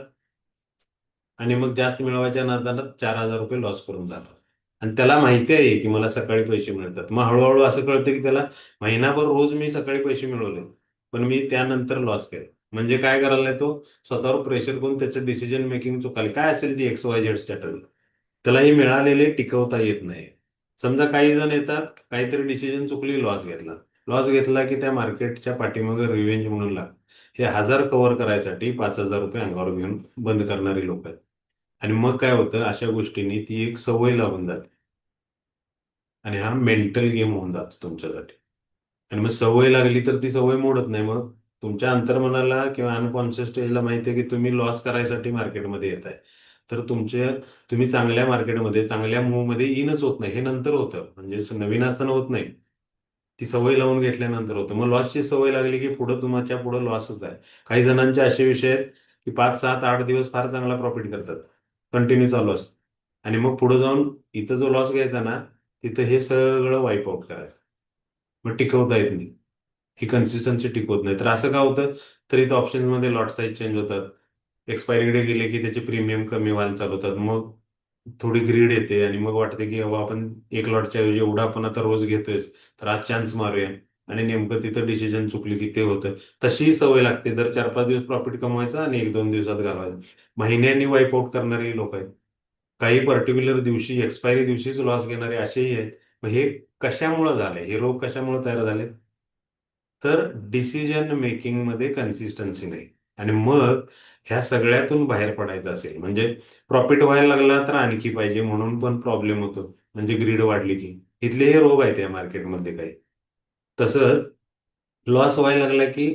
आणि मग जास्त मिळवायच्या नादात 4 हजार रुपये लॉस करून जातात. आणि त्याला माहिती आहे की मला सकाळी पैसे मिळतात. मग हळूहळू असं कळतं की त्याला महिनाभर रोज मी सकाळी पैसे मिळवले, पण मी त्यानंतर लॉस केले. म्हणजे काय करायला नाही, तो स्वतःवर प्रेशर करून त्याचं डिसिजन मेकिंग चुकाल, काय असेल ती XYZ स्ट्रॅटर्जी, त्याला ही मिळालेले टिकवता येत नाही. समजा काही जण येतात, काहीतरी डिसिजन चुकली, लॉस घेतला. लॉस घेतला की त्या मार्केटच्या पाठीमागे रिव्हेंज म्हणून लाग, हे हजार कव्हर करायसाठी 5 हजार रुपये अंगावर घेऊन बंद करणारी लोक आहेत. आणि मग काय होतं, अशा गोष्टींनी ती एक सवय लागून जाते, आणि हा मेंटल गेम होऊन जातो तुमच्यासाठी. आणि मग सवय लागली तर ती सवय मोडत नाही. मग तुमच्या अंतर्मनाला किंवा अनकॉन्शियस स्टेजला माहिती आहे की तुम्ही लॉस करायसाठी मार्केटमध्ये येत आहे. तर तुम्ही चांगल्या मार्केटमध्ये, चांगल्या मूव मध्ये इनच होत नाही. हे नंतर होतं, म्हणजे नवीन असताना होत नाही, ती सवय लावून घेतल्यानंतर होतं. मग लॉसची सवय लागली की पुढे तुमच्या पुढे लॉसच आहे. काही जणांचे असे विषय आहेत की 5-7-8 दिवस फार चांगला प्रॉफिट करतात, कंटिन्यू चालू असतं, आणि मग पुढे जाऊन इथं जो लॉस घ्यायचा ना, तिथं हे सगळं वाईप आउट करायचं. मग टिकवता येत नाही, ही कन्सिस्टन्सी टिकवत नाही. तर असं का होतं? तर इथं ऑप्शन्समध्ये लॉट साईज चेंज होतात. एक्सपायरी डेट गेले की त्याचे प्रीमियम कमी व्हायला चालू होतात. मग थोडी ग्रीड येते, आणि मग वाटते की बाबा आपण एक लॉटच्या ऐवजी एवढा आपण आता रोज घेतोय, तर आज चान्स मारूया. आणि नेमकं तिथं डिसिजन चुकली की ते होतं. तशीही सवय लागते, दर 4-5 दिवस प्रॉफिट कमवायचं आणि 1-2 दिवसात घालवायचं. महिन्यांनी वाईप आउट करणारी लोक आहेत. काही पर्टिक्युलर दिवशी, एक्सपायरी दिवशीच लॉस घेणारे असेही आहेत. मग हे कशामुळे झाले, हे रोग कशामुळे तयार झाले? तर डिसिजन मेकिंग मध्ये कन्सिस्टन्सी नाही. आणि मग ह्या सगळ्यातून बाहेर पडायचं असेल, म्हणजे प्रॉफिट व्हायला लागला तर आणखी पाहिजे म्हणून पण प्रॉब्लेम होतो, म्हणजे ग्रीड वाढली की. इथले हे रोग आहेत या मार्केटमध्ये काही. तसंच लॉस व्हायला लागला की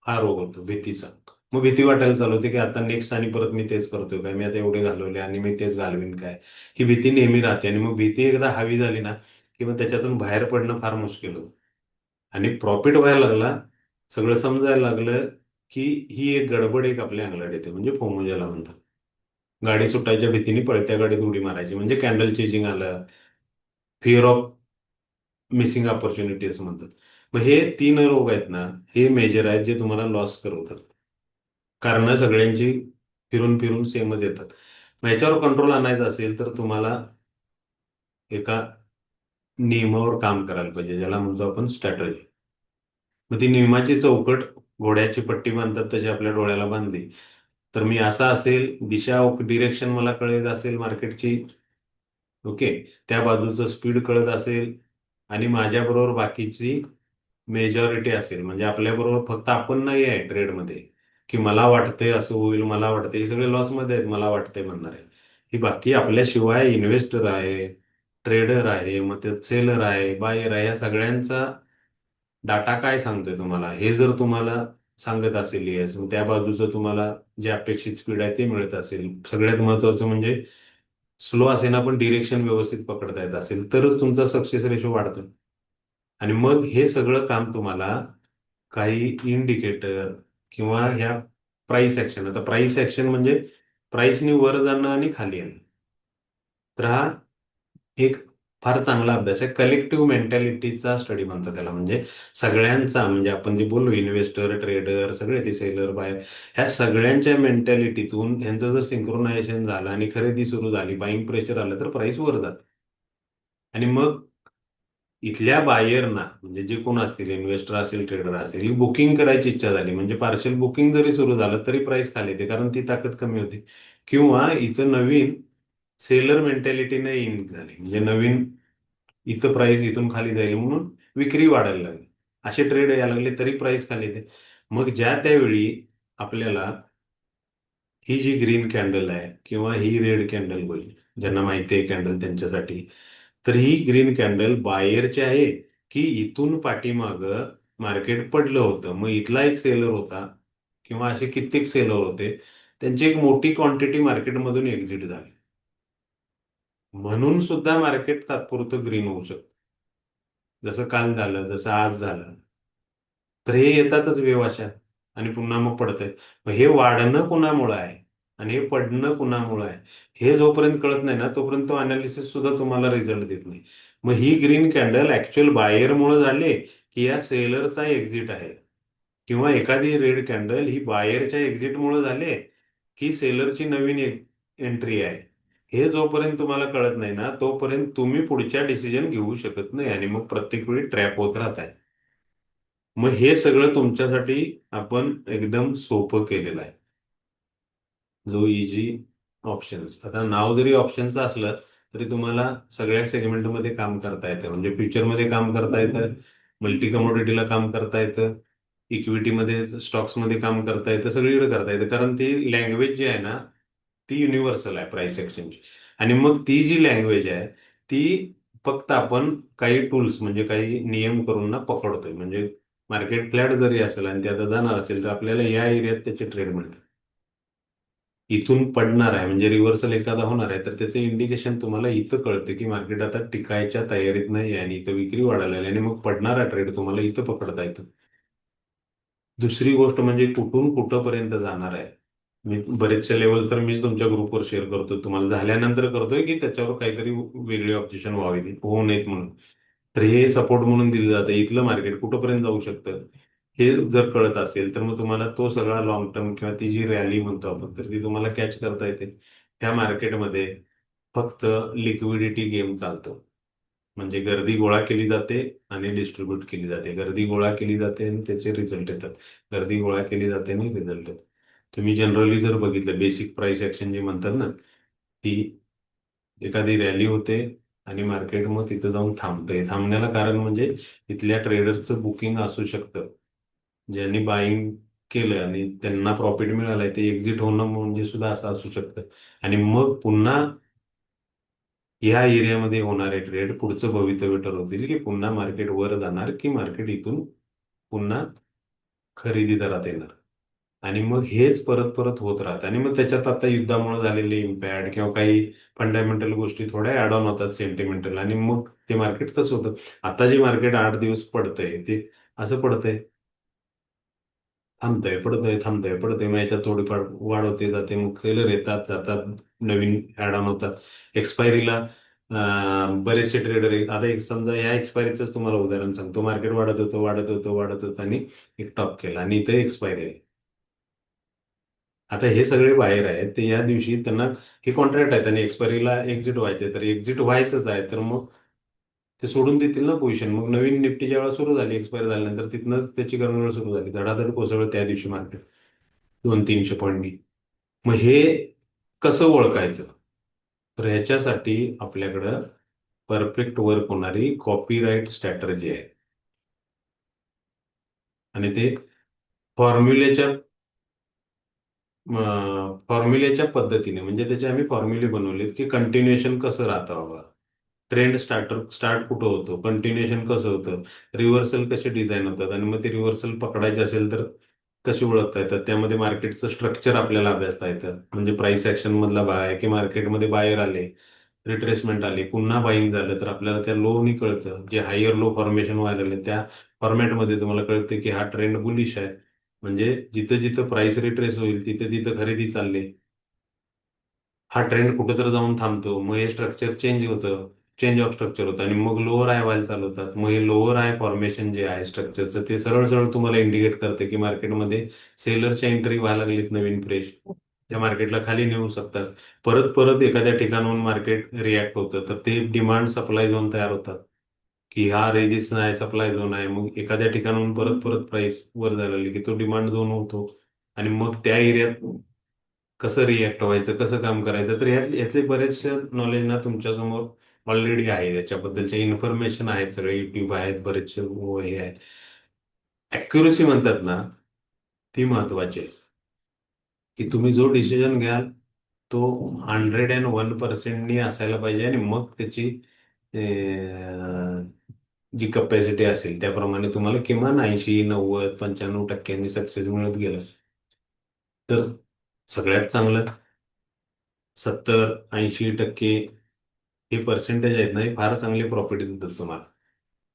हा रोग होतो भीतीचा. मग भीती वाटायला चालू होते की आता नेक्स्ट आणि परत मी तेच करतोय काय, मी आता एवढे घालवले आणि मी तेच घालवीन काय, ही भीती नेहमी राहते. आणि मग भीती एकदा हवी झाली ना, की मग त्याच्यातून बाहेर पडणं फार मुश्किल होतं. आणि प्रॉफिट व्हायला लागला, सगळं समजायला लागलं, की ही एक गडबड एक आपल्या अंगलट येते, म्हणजे फोमो ज्याला म्हणतात. गाडी सुटायच्या भीतीने पळत्या गाडीत उडी मारायची, म्हणजे कॅन्डल चेजिंग आलं, फिअर ऑफ मिसिंग ऑपॉर्च्युनिटी असं म्हणतात. मग हे 3 रोग आहेत ना, हे मेजर आहेत जे तुम्हाला लॉस करवतात. कारण सगळ्यांची फिरून फिरून सेमच येतात. मग ह्याच्यावर कंट्रोल आणायचा असेल तर तुम्हाला एका नियमावर काम करायला पाहिजे, ज्याला म्हणतो आपण स्ट्रॅटर्जी. मग ती नियमाची चौकट घोड्याची पट्टी बांधतात तशी आपल्या डोळ्याला बांधली, तर मी असा असेल, दिशा डिरेक्शन मला कळत असेल मार्केटची, ओके, त्या बाजूचं स्पीड कळत असेल, आणि माझ्याबरोबर बाकीची मेजॉरिटी असेल, म्हणजे आपल्याबरोबर फक्त आपण नाही आहे ट्रेडमध्ये, की मला वाटतंय असं होईल, मला वाटतंय, हे सगळे लॉसमध्ये आहेत मला वाटतंय म्हणणार आहे. ही बाकी आपल्याशिवाय इन्व्हेस्टर आहे, ट्रेडर आहे, मग त्यात सेलर आहे, बायर आहे, या सगळ्यांचा डाटा काय सांगतोय तुम्हाला, हे जर तुम्हाला सांगत असेल येस, मग त्या बाजूचं तुम्हाला जे अपेक्षित स्पीड आहे ते मिळत असेल, सगळ्यात महत्वाचं म्हणजे स्लो असेल पण डिरेक्शन व्यवस्थित पकडता येत असेल, तरच तुमचा सक्सेस रेशो वाढतो. आणि मग हे सगळं काम तुम्हाला काही इंडिकेटर किंवा ह्या प्राइस ऍक्शन. आता प्राइस ऍक्शन म्हणजे प्राइसनी वर जाणं आणि खाली येणं. तर हा एक फार चांगला अभ्यास आहे. कलेक्टिव्ह मेंटॅलिटीचा स्टडी म्हणतात त्याला. म्हणजे सगळ्यांचा, म्हणजे आपण जे बोललो इन्व्हेस्टर, ट्रेडर, सगळे ते सेलर, बायर, ह्या सगळ्यांच्या मेंटॅलिटीतून ह्यांचं जर सिंक्रोनायझेशन झालं आणि खरेदी सुरू झाली, बाईंग प्रेशर आलं, तर प्राइस वर जाते. आणि मग इथल्या बायरना, म्हणजे जे कोण असतील, इन्व्हेस्टर असेल, ट्रेडर असेल, बुकिंग करायची इच्छा झाली, म्हणजे पार्शल बुकिंग जरी सुरू झालं तरी प्राइस खाली येते, कारण ती ताकद कमी होती. किंवा इथं नवीन सेलर मेंटॅलिटीने इन झाली, म्हणजे नवीन इथं प्राइस इथून खाली जाईल म्हणून विक्री वाढायला लागली. असे ट्रेड यायला लागले तरी प्राइस खाली येते. मग ज्या त्यावेळी आपल्याला ही जी ग्रीन कॅन्डल आहे किंवा ही रेड कॅन्डल होईल, ज्यांना माहिती आहे कॅन्डल त्यांच्यासाठी, तर ही ग्रीन कॅन्डल बायरची आहे की इथून पाठीमाग मार्केट पडलं होतं, मग इथला एक सेलर होता किंवा असे कित्येक सेलर होते, त्यांची एक मोठी क्वांटिटी मार्केटमधून एक्झिट झाली, म्हणून सुद्धा मार्केट तात्पुरतं ग्रीन होऊ शकतं. जसं काल झालं, जसं आज झालं. तर हे येतातच वेव अशा, आणि पुन्हा मग पडतंय. मग हे वाढणं कुणामुळं आहे आणि हे पडणं कुणामुळं आहे, हे जोपर्यंत कळत नाही ना, तोपर्यंत तो अनालिसिस सुद्धा तुम्हाला रिझल्ट देत नाही. मग ही ग्रीन कॅन्डल ऍक्च्युअल बायरमुळे झाले की या सेलरचा एक्झिट आहे, किंवा एखादी रेड कॅन्डल ही बायरच्या एक्झिटमुळे झाले की सेलरची नवीन एंट्री आहे, हे जोपर्यंत तुम्हाला कळत नाही ना, तोपर्यंत तुम्ही पुढच्या डिसिजन घेऊ शकत नाही आणि मग प्रत्येक वेळी ट्रॅप होत राहताय. मग हे सगळं तुमच्यासाठी आपण एकदम सोपं केलेलं आहे, जो इजी ऑप्शन्स. आता नाव जरी ऑप्शनचं असलं तरी तुम्हाला सगळ्या सेगमेंटमध्ये काम करता येतं. म्हणजे फ्युचरमध्ये काम करता येतं, मल्टी कमोडिटीला काम करता येतं, इक्विटीमध्ये, स्टॉक्समध्ये काम करता येतं, सगळीकडे करता येतं, कारण ती लँग्वेज जी आहे ना, ती युनिव्हर्सल आहे प्राइस एक्सचेंजची. आणि मग ती जी लँग्वेज आहे ती फक्त आपण काही टूल्स, म्हणजे काही नियम करून ना पकडतोय. म्हणजे मार्केट फ्लॅट जरी असेल आणि ते आता जाणार असेल तर आपल्याला या एरियात त्याचे ट्रेड मिळतात. इथून पडणार आहे म्हणजे रिव्हर्सल एखादा होणार आहे, तर त्याचं इंडिकेशन तुम्हाला इथं कळतं की मार्केट आता टिकायच्या तयारीत नाही आहे आणि इथं विक्री वाढायला लागली, आणि मग पडणारा ट्रेड तुम्हाला इथं पकडता येतो. दुसरी गोष्ट म्हणजे कुठून कुठंपर्यंत जाणार आहे. मी बरेचसे लेवल तर मीच तुमच्या ग्रुपवर शेअर करतो, तुम्हाला झाल्यानंतर करतोय की त्याच्यावर काहीतरी वेगळी ऑब्जेक्शन व्हावी, होऊ नयेत म्हणून. तर हे सपोर्ट म्हणून दिलं जातं. इथलं मार्केट कुठंपर्यंत जाऊ शकतं हे जर कळत असेल तर मग तुम्हाला तो सगळा लॉंग टर्म किंवा ती जी रॅली म्हणतो आपण, तर ती तुम्हाला कॅच करता येते. त्या मार्केटमध्ये फक्त लिक्विडिटी गेम चालतो. म्हणजे गर्दी गोळा केली जाते आणि डिस्ट्रीब्यूट केली जाते, गर्दी गोळा केली जाते आणि त्याचे रिझल्ट येतात, गर्दी गोळा केली जाते आणि रिझल्ट येतात. तुम्ही जनरली जर बघितलं, बेसिक प्राइस ऍक्शन जी म्हणतात ना, ती एखादी रॅली होते आणि मार्केट मग तिथं जाऊन थांबतंय. थांबण्याला कारण म्हणजे तिथल्या ट्रेडरचं बुकिंग असू शकतं, ज्यांनी बाईंग केलं आणि त्यांना प्रॉफिट मिळालंय ते एक्झिट होणं म्हणजे सुद्धा असं असू शकतं. आणि मग पुन्हा या एरियामध्ये होणारे ट्रेड पुढचं भवितव्य ठरवतील की पुन्हा मार्केट वर जाणार की मार्केट इथून पुन्हा खरेदी दरात येणार. आणि मग हेच परत परत होत राहतं. आणि मग त्याच्यात आता युद्धामुळे झालेले इम्पॅक्ट किंवा काही फंडामेंटल गोष्टी थोड्या ऍड ऑन होतात सेंटिमेंटल, आणि मग ते मार्केट तसं होतं. आता जे मार्केट 8 दिवस पडतंय ते असं पडतंय, थांबतंय, पडतंय, थांबतंय, पडतंय, मग याच्यात थोडीफार वाढ होते जाते, मग सेलर येतात जातात, नवीन ऍड ऑन होतात. एक्सपायरीला बरेचसे ट्रेडर, आता एक समजा या एक्सपायरीच तुम्हाला उदाहरण सांगतो, मार्केट वाढत होतं वाढत होतं वाढत होतं आणि एक टॉप केला आणि इथे एक्सपायरी आहे. आता हे सगळे बाहेर आहेत, ते या दिवशी त्यांना हे कॉन्ट्रॅक्ट आहेत आणि एक्सपायरीला एक्झिट व्हायचंय, तर एक्झिट व्हायचंच आहे, तर मग ते सोडून देतील ना पोझिशन. मग नवीन निफ्टी ज्यावेळेला सुरू झाली एक्सपायर झाल्यानंतर, तिथनंच त्याची गरगळ सुरू झाली, धडाधड कोसळलं त्या दिवशी मार्केट 200-300 पॉईंटनी. मग हे कसं ओळखायचं? तर ह्याच्यासाठी आपल्याकडं परफेक्ट वर्क होणारी कॉपीराईट स्ट्रॅटर्जी आहे. आणि ते फॉर्म्युलेच्या फॉर्म्युलेच्या पद्धतीने, म्हणजे त्याचे आम्ही फॉर्म्युले बनवलेत की कंटिन्युएशन कसं राहतं बाबा, ट्रेंड स्टार्ट कुठं होतो, कंटिन्युएशन कसं होतं, रिव्हर्सल कसे डिझाईन होतात, आणि मग ते रिव्हर्सल पकडायचे असेल तर कसे ओळखता येतात. त्यामध्ये मार्केटचं स्ट्रक्चर आपल्याला अभ्यासता येतं. म्हणजे प्राइस ऍक्शन मधला बाय की मार्केटमध्ये बायर आले, रिट्रेसमेंट आली, पुन्हा बाईंग झालं, तर आपल्याला त्या लोनी कळतं. जे हायर लो फॉर्मेशन व्हायला लागले त्या फॉर्मॅटमध्ये तुम्हाला कळतं की हा ट्रेंड बुलिश आहे. म्हणजे जिथं जिथं प्राइस रिट्रेस होईल तिथं तिथं खरेदी चालली. हा ट्रेंड कुठं जाऊन थांबतो, मग हे स्ट्रक्चर चेंज होतं, चेंज ऑफ स्ट्रक्चर होतं आणि मग लोअर आय व्हायला चालू होतात. मग हे लोअर आय फॉर्मेशन जे आहे स्ट्रक्चरचं ते सरळ सरळ तुम्हाला इंडिकेट करते की मार्केटमध्ये सेलरच्या एंट्री व्हायला लागलीत नवीन फ्रेश, त्या मार्केटला खाली नेऊ शकतात. परत परत एखाद्या ठिकाणाहून मार्केट रिॲक्ट होतं तर ते डिमांड सप्लाय झोन तयार होतात, की हा रेजिस्टन्स आहे, सप्लाय झोन आहे. मग एखाद्या ठिकाणाहून परत परत प्राइस वर जायला लागली की तो डिमांड झोन होतो आणि मग त्या एरियात कसं रिॲक्ट व्हायचं, कसं काम करायचं. तर यातले बरेचसे नॉलेज ना तुमच्यासमोर ऑलरेडी आहे, याच्याबद्दलचे इन्फॉर्मेशन आहेत, सगळे युट्यूब आहेत, बरेचसे हे आहेत. ऍक्युरसी म्हणतात ना, ती महत्वाची आहे, की तुम्ही जो डिसिजन घ्याल तो 101% असायला पाहिजे आणि मग त्याची जी कपॅसिटी असेल त्याप्रमाणे तुम्हाला किमान 80, 90, 95% सक्सेस मिळत गेलं तर सगळ्यात चांगलं. 70, 80% हे पर्सेंटेज आहेत ना, हे फार चांगले प्रॉफिट देतात तुम्हाला.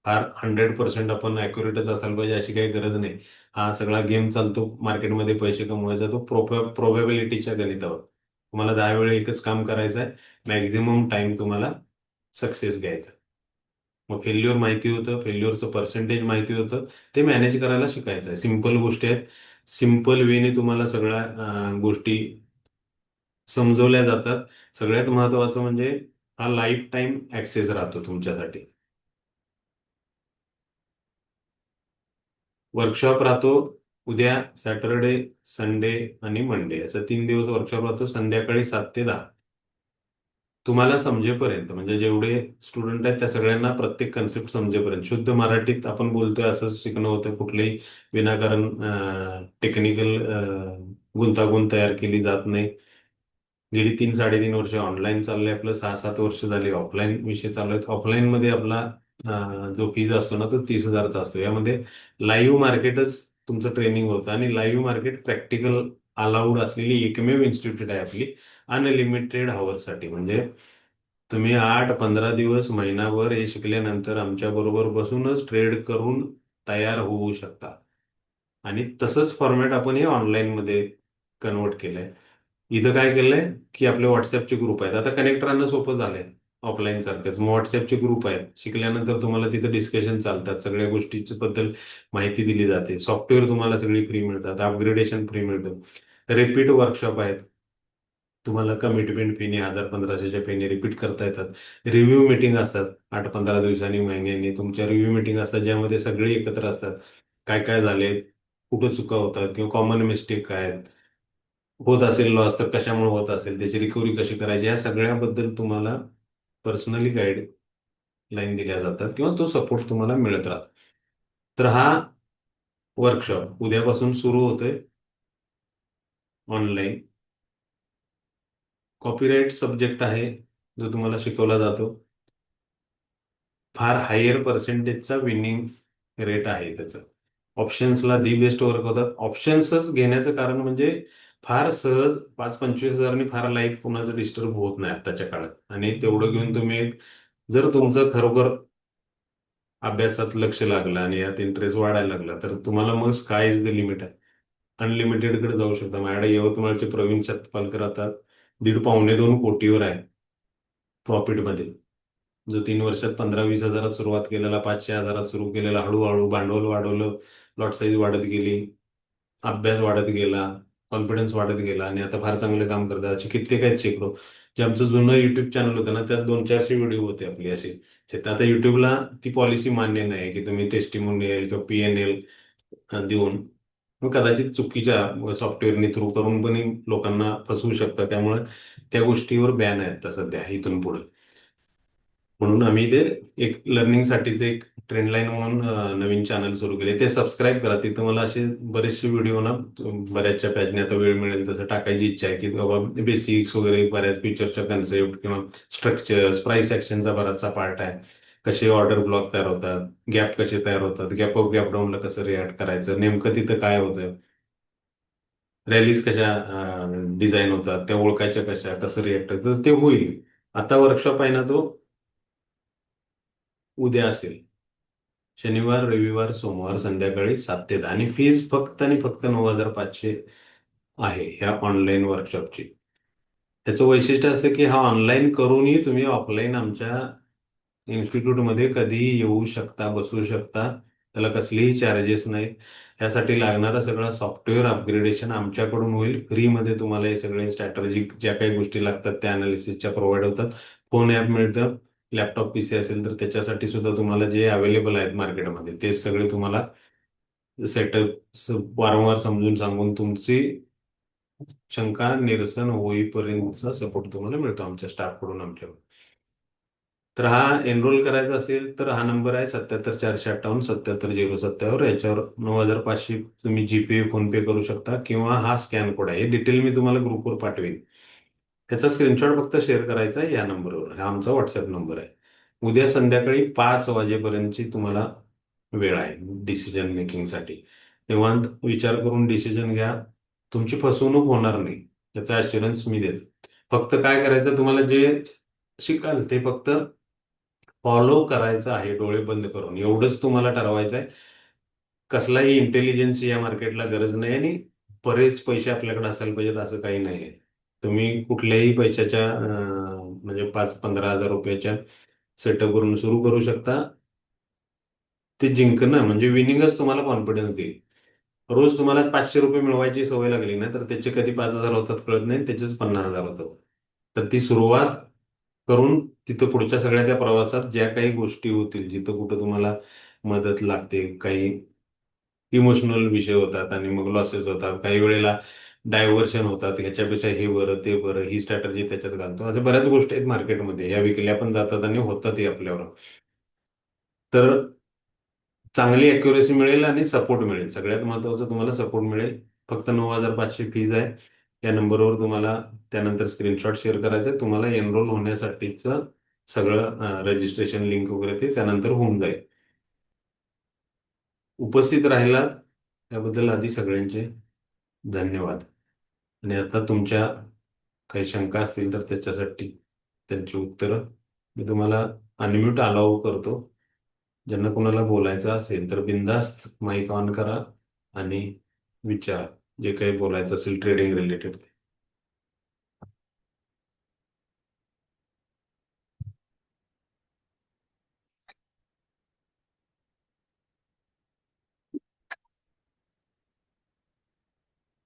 फार 100% आपण अॅक्युरेटच असायला पाहिजे अशी काही गरज नाही. हा सगळा गेम चालतो मार्केटमध्ये पैसे कमवायचा, तो प्रोबॅबिलिटीच्या गणितावर. तुम्हाला 10 वेळा एकच काम करायचं आहे, मॅक्झिमम टाइम तुम्हाला सक्सेस घ्यायचा. मग फेल्युअर माहिती होतं, फेल्युअरचं पर्सेंटेज माहिती होतं, ते मॅनेज करायला शिकायचं आहे. सिम्पल गोष्टी आहेत, सिम्पल वेने तुम्हाला सगळ्या गोष्टी समजवल्या जातात. सगळ्यात महत्वाचं म्हणजे हा लाईफ टाईम ऍक्सेस राहतो तुमच्यासाठी. वर्कशॉप राहतो उद्या, सॅटरडे, संडे आणि मंडे, असं 3 दिवस वर्कशॉप राहतो, संध्याकाळी 7 ते 10. तुम्हाला समजेपर्यंत, म्हणजे जेवढे स्टुडंट आहेत त्या सगळ्यांना प्रत्येक कन्सेप्ट समजेपर्यंत शुद्ध मराठीत आपण बोलतोय असंच शिकणं होतं. कुठलेही विनाकारण टेक्निकल गुंतागुंत तयार केली जात नाही. गेली 3, 3.5 वर्ष ऑनलाईन चाललंय आपलं, 6, 7 वर्ष झाली ऑफलाईन विषय चालू आहेत. ऑफलाईन मध्ये आपला जो फीज असतो ना तो 30,000चा असतो. यामध्ये लाईव्ह मार्केटच तुमचं ट्रेनिंग होतं आणि लाईव्ह मार्केट प्रॅक्टिकल अलाउड असलेली एकमेव इन्स्टिट्यूट आहे आपली, अनलिमिटेड साठी. म्हणजे तुम्ही 8, 15 दिवस, महिनाभर हे शिकल्यानंतर आमच्या बरोबर बसूनच ट्रेड करून तयार होऊ शकता. आणि तसंच फॉर्मॅट आपण हे ऑनलाईन मध्ये कन्वर्ट केलंय. इथं काय केलंय की आपले व्हॉट्सअपचे ग्रुप आहेत, आता कनेक्ट राहणं सोपं झालंय ऑफलाईन सारखंच. मग व्हॉट्सअपचे ग्रुप आहेत, शिकल्यानंतर तुम्हाला तिथं डिस्कशन चालतात, सगळ्या गोष्टीची बद्दल माहिती दिली जाते. सॉफ्टवेअर तुम्हाला सगळी फ्री मिळतात, अपग्रेडेशन फ्री मिळतं. रिपीट वर्कशॉप आहेत, तुम्हाला कमिटमेंट फीने 1,000, 1,500च्या फीने रिपीट करता येतात. रिव्ह्यू मिटिंग असतात 8, 15 दिवसांनी, महिन्यांनी तुमच्या रिव्ह्यू मिटिंग असतात, ज्यामध्ये सगळे एकत्र असतात. काय काय झाले, कुठं चुका होतात किंवा कॉमन मिस्टेक काय आहेत, होत असेल लॉस तर कशामुळे होत असेल, त्याची रिकव्हरी कशी करायची, या सगळ्याबद्दल तुम्हाला पर्सनली गाईडलाईन दिल्या जातात किंवा तो सपोर्ट तुम्हाला मिळत राहतो. तर हा वर्कशॉप उद्यापासून सुरू होतोय ऑनलाईन. कॉपीराईट सब्जेक्ट आहे जो तुम्हाला शिकवला जातो. फार हायर पर्सेंटेजचा विनिंग रेट आहे त्याचं. ऑप्शन्सला दी बेस्ट वर्क होतात. ऑप्शन्सच घेण्याचं कारण म्हणजे फार सहज 5-25 हजारांनी फार लाईफ कुणाचं डिस्टर्ब होत नाही आत्ताच्या काळात. आणि तेवढं घेऊन तुम्ही जर तुमचं खरोखर अभ्यासात लक्ष लागलं आणि यात इंटरेस्ट वाढायला लागला तर तुम्हाला मग स्काय इज द लिमिट आहे. अनलिमिटेड कडे जाऊ शकता. माझ्याकडे यवतमाळचे प्रवीण शतपालकर आता 1.5-2 कोटीवर आहे प्रॉफिटमध्ये. जो 3 वर्षात 15-20 हजारात सुरुवात केलेला, 500 हजारात सुरू केलेला, हळूहळू भांडवल वाढवलं, लॉट साईज वाढत गेली, अभ्यास वाढत गेला, कॉन्फिडन्स वाढत गेला आणि आता फार चांगलं काम करतात. असे कित्येक आहेत शेकडो. जे आमचं जुनं युट्यूब चॅनल होतं ना त्यात 200-400 व्हिडिओ होते आपले असे. आता युट्यूबला ती पॉलिसी मान्य नाही की तुम्ही टेस्टिमोनियल किंवा PNL देऊन मग कदाचित चुकीच्या सॉफ्टवेअरनी थ्रू करून पण लोकांना फसवू शकतात. त्यामुळे त्या गोष्टीवर बॅन आहे आता सध्या इथून पुढे. म्हणून आम्ही ते एक लर्निंगसाठीच एक ट्रेंड लाईन म्हणून नवीन चॅनल सुरू केले. ते सबस्क्राईब करा. तिथं मला असे बरेचसे व्हिडिओ ना बऱ्याचशा पॅजने आता वेळ मिळेल तसं टाकायची इच्छा आहे, की बाबा बेसिक्स वगैरे बऱ्याच फीचर्सच्या कन्सेप्ट किंवा स्ट्रक्चर्स, प्राइस ऍक्शनचा बराचसा पार्ट आहे. कसे ऑर्डर ब्लॉक तयार होतात, गॅप कसे तयार होतात, गॅप अप गॅप डाऊनला कसं रिॲक्ट करायचं, नेमकं तिथं काय होतं, रॅलीज कशा डिझाईन होतात, त्या ओळखायच्या कशा, कसं रिॲक्ट तर ते होईल. आता वर्कशॉप आहे ना तो उद्या असेल. शनिवार, रविवार, सोमवार संध्याकाळी 7 ते 10 आणि फीज फक्त आणि फक्त 9,500 आहे ह्या ऑनलाईन वर्कशॉपची. त्याचं वैशिष्ट्य असं की हा ऑनलाईन करूनही तुम्ही ऑफलाईन आमच्या इन्स्टिट्यूटमध्ये कधीही येऊ शकता, बसू शकता. त्याला कसलेही चार्जेस नाहीत. यासाठी लागणारं सगळं सॉफ्टवेअर अपग्रेडेशन आमच्याकडून होईल. फ्रीमध्ये तुम्हाला हे सगळे स्ट्रॅटेजिक ज्या काही गोष्टी लागतात त्या अनालिसिसच्या प्रोव्हाइड होतात. फोन ॲप मिळतं. लॅपटॉप पीसी असेल तर त्याच्यासाठी सुद्धा तुम्हाला जे अवेलेबल आहेत मार्केटमध्ये ते सगळे तुम्हाला सेटअप वारंवार समजून सांगून तुमची शंका निरसन होईपर्यंतचा सपोर्ट तुम्हाला मिळतो आमच्या स्टाफकडून आमच्याकडून. तर हा एनरोल करायचा असेल तर हा नंबर आहे 77 458 77 070. याच्यावर 9,500 तुम्ही जीपे फोनपे करू शकता किंवा हा स्कॅन कोड आहे. हे डिटेल मी तुम्हाला ग्रुपवर पाठवेन. त्याचा स्क्रीनशॉट फक्त शेअर करायचा आहे या नंबरवर. हा आमचा व्हॉट्सअप नंबर आहे. उद्या संध्याकाळी 5 वाजेपर्यंतची तुम्हाला वेळ आहे डिसिजन मेकिंगसाठी. निवांत विचार करून डिसिजन घ्या. तुमची फसवणूक होणार नाही याचा अश्युरन्स मी देतो. फक्त काय करायचं तुम्हाला जे शिकाल ते फक्त फॉलो करायचं आहे डोळे बंद करून एवढंच तुम्हाला ठरवायचं आहे. कसलाही इंटेलिजन्स या मार्केटला गरज नाही आणि बरेच पैसे आपल्याकडे असायला पाहिजेत असं काही नाही आहे. तुम्ही कुठल्याही पैशाच्या म्हणजे 5-15 हजार रुपयाच्या सेटअपवरून सुरू करू शकता. ते जिंकणं म्हणजे विनिंगच तुम्हाला कॉन्फिडन्स देईल. रोज तुम्हाला 500 रुपये मिळवायची सवय लागली ना तर त्याचे कधी 5,000 होतात कळत नाही, त्याचेच 50,000 होतात. तर ती सुरुवात करून तिथं पुढच्या सगळ्या त्या प्रवासात ज्या काही गोष्टी होतील जिथं कुठं तुम्हाला मदत लागते, काही इमोशनल विषय होतात आणि मग लॉसेस होतात, काही वेळेला डायव्हर्शन होतात, ह्याच्यापेक्षा हे बरं ते बरं ही स्ट्रॅटर्जी त्याच्यात घालतो, अशा बऱ्याच गोष्टी आहेत मार्केटमध्ये या विकल्या पण जातात आणि होतातही आपल्यावर. तर चांगली अॅक्युरेसी मिळेल आणि सपोर्ट मिळेल. सगळ्यात महत्वाचं तुम्हाला सपोर्ट मिळेल. फक्त 9,500 फीज आहे. या नंबरवर तुम्हाला त्यानंतर स्क्रीनशॉट शेअर करायचं आहे. तुम्हाला एनरोल होण्यासाठीचं सगळं रजिस्ट्रेशन लिंक वगैरे ते त्यानंतर होऊन जाईल. उपस्थित राहिलात त्याबद्दल आधी सगळ्यांचे धन्यवाद. आणि आता तुमच्या काही शंका असतील तर त्याच्यासाठी त्यांची उत्तरं मी तुम्हाला अनम्यूट अलाउ करतो. ज्यांना कोणाला बोलायचं असेल तर बिनधास्त माईक ऑन करा आणि विचारा जे काही बोलायचं असेल ट्रेडिंग रिलेटेड.